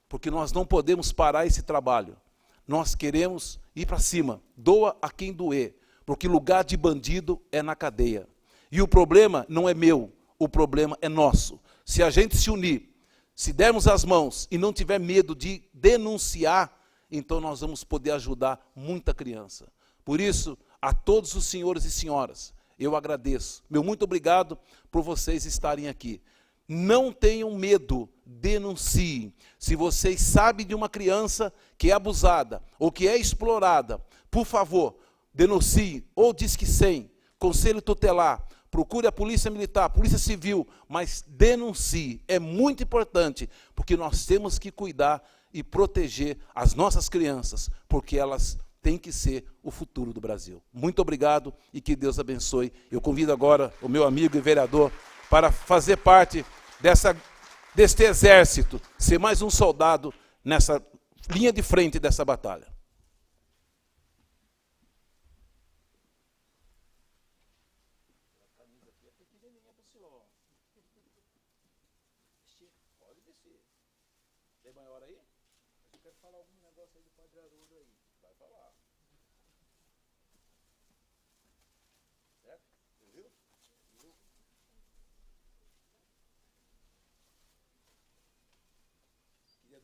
porque nós não podemos parar esse trabalho. Nós queremos ir para cima, doa a quem doer, porque lugar de bandido é na cadeia. E o problema não é meu, o problema é nosso. Se a gente se unir, se dermos as mãos e não tiver medo de denunciar, então nós vamos poder ajudar muita criança. Por isso, a todos os senhores e senhoras, eu agradeço. Meu muito obrigado por vocês estarem aqui. Não tenham medo, denunciem. Se vocês sabem de uma criança que é abusada ou que é explorada, por favor, denuncie ou Disque 100, Conselho Tutelar, procure a Polícia Militar, Polícia Civil, mas denuncie. É muito importante, porque nós temos que cuidar e proteger as nossas crianças, porque elas têm que ser o futuro do Brasil. Muito obrigado e que Deus abençoe. Eu convido agora o meu amigo e vereador para fazer parte deste exército, ser mais um soldado nessa linha de frente dessa batalha. Tem maior aí? Eu quero falar algum negócio aí do Padre Haroldo aí. Vai falar. Certo?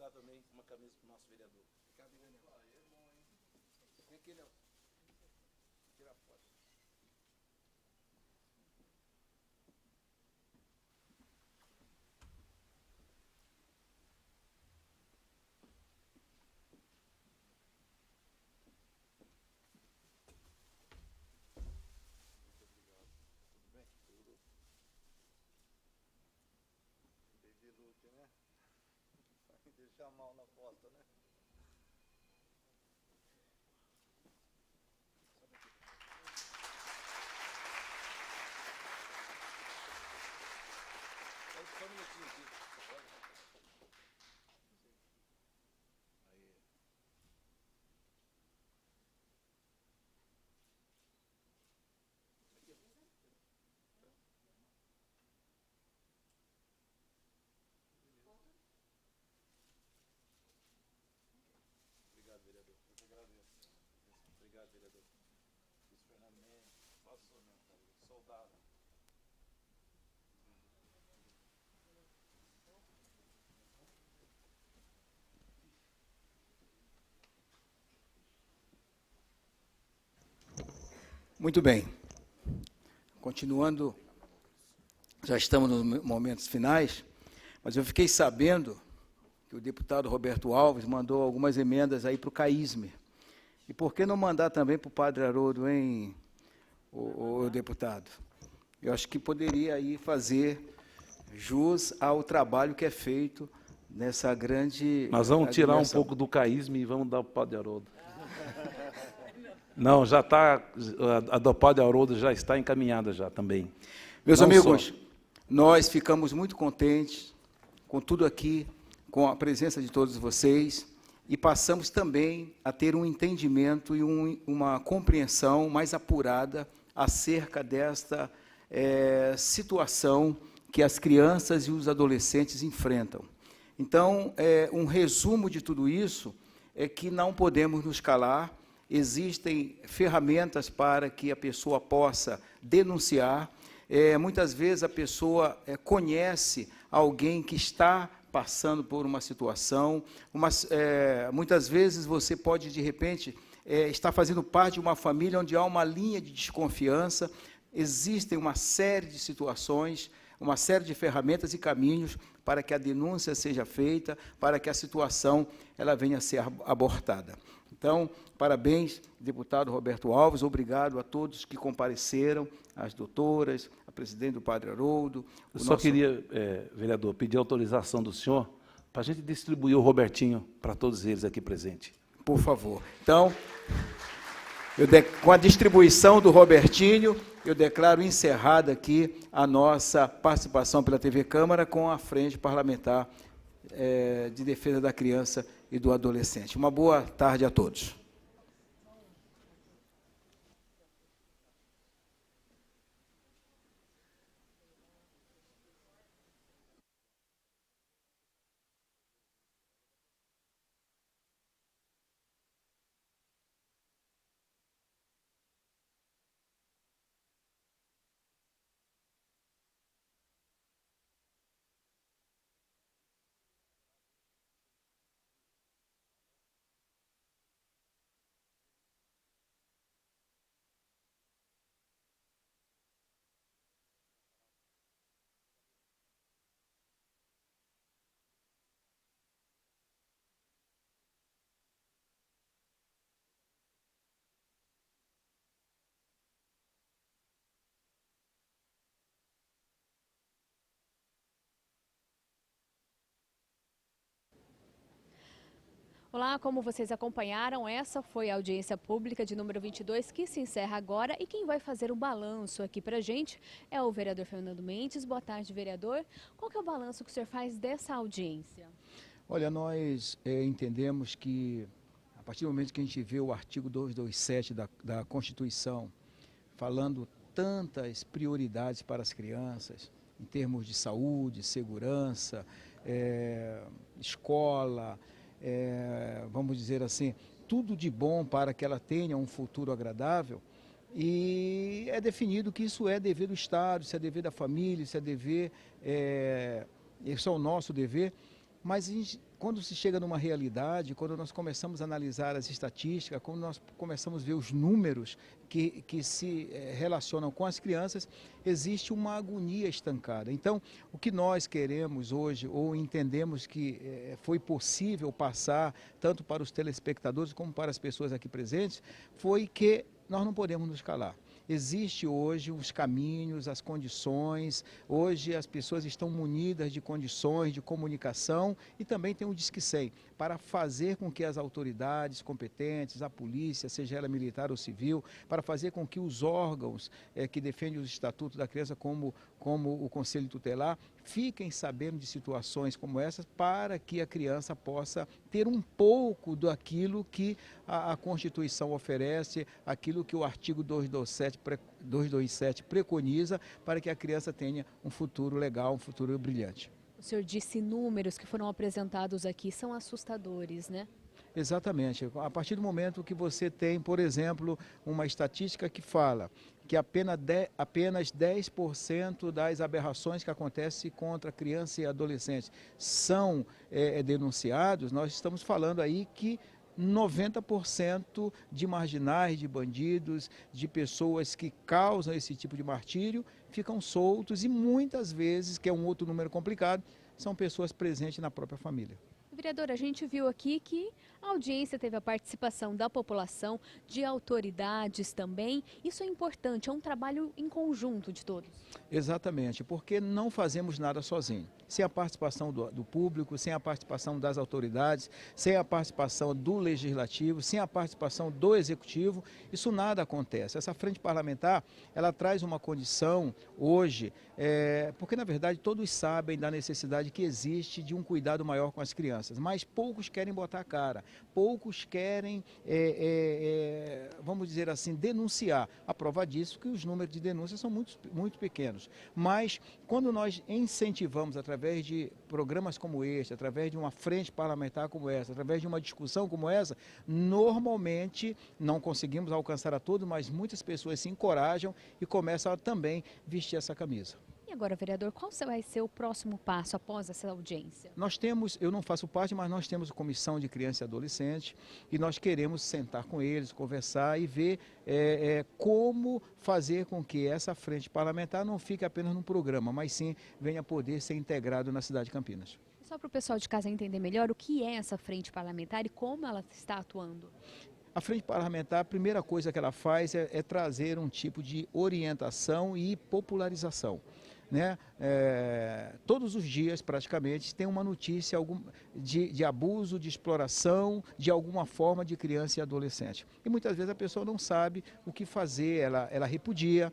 mandar também uma camisa para o nosso vereador. Vem aqui, Nelson. Tirar foto. Baby Luke, né? Vai deixar mal na foto, né? Só um minutinho aqui. Aí. Obrigado, vereador. Eu que agradeço. Obrigado, vereador. Luiz Fernando Mendes, nosso soldado. Muito bem. Continuando, já estamos nos momentos finais, mas eu fiquei sabendo que o deputado Roberto Alves mandou algumas emendas aí para o CAISME. E por que não mandar também para o Padre Haroldo, hein, o deputado? Eu acho que poderia aí fazer jus ao trabalho que é feito nessa grande... Nós vamos tirar um pouco do CAISME e vamos dar para o Padre Haroldo. Não, já está, a do Padre Haroldo já está encaminhada já também. Meus Não amigos, só. nós ficamos muito contentes com tudo aqui, com a presença de todos vocês, e passamos também a ter um entendimento e uma compreensão mais apurada acerca desta situação que as crianças e os adolescentes enfrentam. Então, um resumo de tudo isso é que não podemos nos calar. Existem ferramentas para que a pessoa possa denunciar. Muitas vezes a pessoa conhece alguém que está passando por uma situação, muitas vezes você pode, de repente, estar fazendo parte de uma família onde há uma linha de desconfiança. Existem uma série de situações, uma série de ferramentas e caminhos para que a denúncia seja feita, para que a situação ela venha a ser abortada. Então, parabéns, deputado Roberto Alves, obrigado a todos que compareceram, as doutoras, a presidente do Padre Haroldo. Eu só queria, vereador, pedir autorização do senhor para a gente distribuir o Robertinho para todos eles aqui presentes. Por favor. Então, com a distribuição do Robertinho, eu declaro encerrada aqui a nossa participação pela TV Câmara com a Frente Parlamentar de Defesa da Criança e do Adolescente. Uma boa tarde a todos. Olá, como vocês acompanharam, essa foi a audiência pública de número 22 que se encerra agora, e quem vai fazer o balanço aqui pra gente é o vereador Fernando Mendes. Boa tarde, vereador. Qual que é o balanço que o senhor faz dessa audiência? Olha, nós entendemos que, a partir do momento que a gente vê o artigo 227 da Constituição, falando tantas prioridades para as crianças, em termos de saúde, segurança, escola, vamos dizer assim, tudo de bom para que ela tenha um futuro agradável, e é definido que isso é dever do Estado, isso é dever da família, isso é dever, esse é o nosso dever, mas quando se chega numa realidade, quando nós começamos a analisar as estatísticas, quando nós começamos a ver os números que se relacionam com as crianças, existe uma agonia estancada. Então, o que nós queremos hoje, ou entendemos que foi possível passar, tanto para os telespectadores como para as pessoas aqui presentes, foi que nós não podemos nos calar. Existe hoje os caminhos, as condições, hoje as pessoas estão munidas de condições de comunicação e também tem o Disque 100 para fazer com que as autoridades competentes, a polícia, seja ela militar ou civil, para fazer com que os órgãos que defendem os estatutos da criança, como o Conselho Tutelar, fiquem sabendo de situações como essas para que a criança possa ter um pouco daquilo que a Constituição oferece, aquilo que o artigo 227 preconiza para que a criança tenha um futuro legal, um futuro brilhante. O senhor disse números que foram apresentados aqui, são assustadores, né? Exatamente. A partir do momento que você tem, por exemplo, uma estatística que fala que apenas 10% das aberrações que acontecem contra criança e adolescente são denunciados, nós estamos falando aí que 90% de marginais, de bandidos, de pessoas que causam esse tipo de martírio, ficam soltos e muitas vezes, que é um outro número complicado, são pessoas presentes na própria família. Vereador, a gente viu aqui que a audiência teve a participação da população, de autoridades também. Isso é importante, é um trabalho em conjunto de todos. Exatamente, porque não fazemos nada sozinho. Sem a participação do público, sem a participação das autoridades, sem a participação do legislativo, sem a participação do executivo, isso nada acontece. Essa frente parlamentar, ela traz uma condição hoje, porque na verdade todos sabem da necessidade que existe de um cuidado maior com as crianças, mas poucos querem botar a cara, poucos querem, vamos dizer assim, denunciar. A prova disso é que os números de denúncias são muito pequenos, mas quando nós incentivamos através de programas como este, através de uma frente parlamentar como essa, através de uma discussão como essa, normalmente não conseguimos alcançar a todos, mas muitas pessoas se encorajam e começam a também vestir essa camisa. E agora, vereador, qual vai ser o próximo passo após essa audiência? Nós temos, eu não faço parte, mas nós temos a Comissão de Criança e Adolescente e nós queremos sentar com eles, conversar e ver como fazer com que essa frente parlamentar não fique apenas num programa, mas sim venha poder ser integrado na cidade de Campinas. Só para o pessoal de casa entender melhor, o que é essa frente parlamentar e como ela está atuando? A frente parlamentar, a primeira coisa que ela faz é trazer um tipo de orientação e popularização. Né? Todos os dias, praticamente, tem uma notícia de abuso, de exploração, de alguma forma de criança e adolescente. E muitas vezes a pessoa não sabe o que fazer, ela repudia,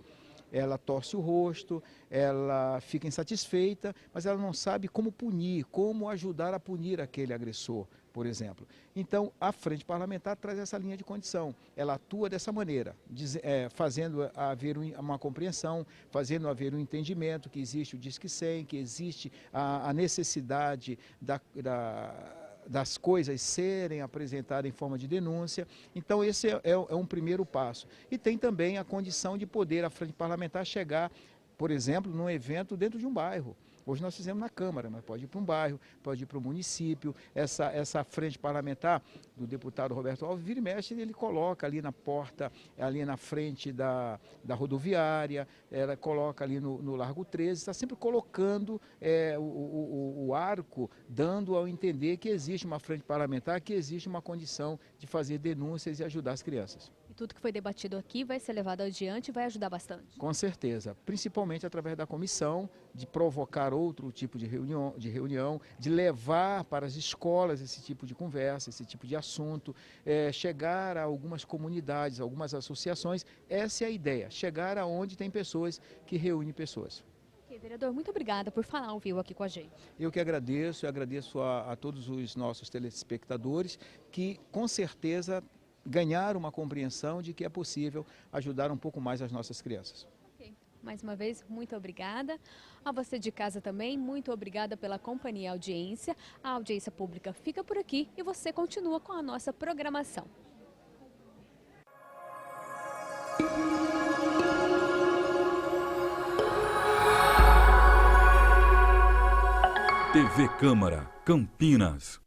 ela torce o rosto, ela fica insatisfeita, mas ela não sabe como punir, como ajudar a punir aquele agressor, por exemplo. Então, a frente parlamentar traz essa linha de condição. Ela atua dessa maneira, fazendo haver uma compreensão, fazendo haver um entendimento que existe o Disque 100, que existe a necessidade das coisas serem apresentadas em forma de denúncia. Então, esse é um primeiro passo. E tem também a condição de poder a frente parlamentar chegar, por exemplo, num evento dentro de um bairro. Hoje nós fizemos na Câmara, mas pode ir para um bairro, pode ir para o município. Essa frente parlamentar do deputado Roberto Alves, vira e mexe, ele coloca ali na porta, ali na frente da rodoviária, ela coloca ali no Largo 13, está sempre colocando o arco, dando ao entender que existe uma frente parlamentar, que existe uma condição de fazer denúncias e ajudar as crianças. Tudo que foi debatido aqui vai ser levado adiante e vai ajudar bastante. Com certeza, principalmente através da comissão, de provocar outro tipo de reunião, de levar para as escolas esse tipo de conversa, esse tipo de assunto, chegar a algumas comunidades, algumas associações. Essa é a ideia, chegar aonde tem pessoas que reúnem pessoas. Ok, vereador, muito obrigada por falar ao vivo aqui com a gente. Eu que agradeço, a todos os nossos telespectadores que com certeza ganhar uma compreensão de que é possível ajudar um pouco mais as nossas crianças. Okay. Mais uma vez, muito obrigada. A você de casa também, muito obrigada pela companhia e audiência. A audiência pública fica por aqui e você continua com a nossa programação. TV Câmara, Campinas.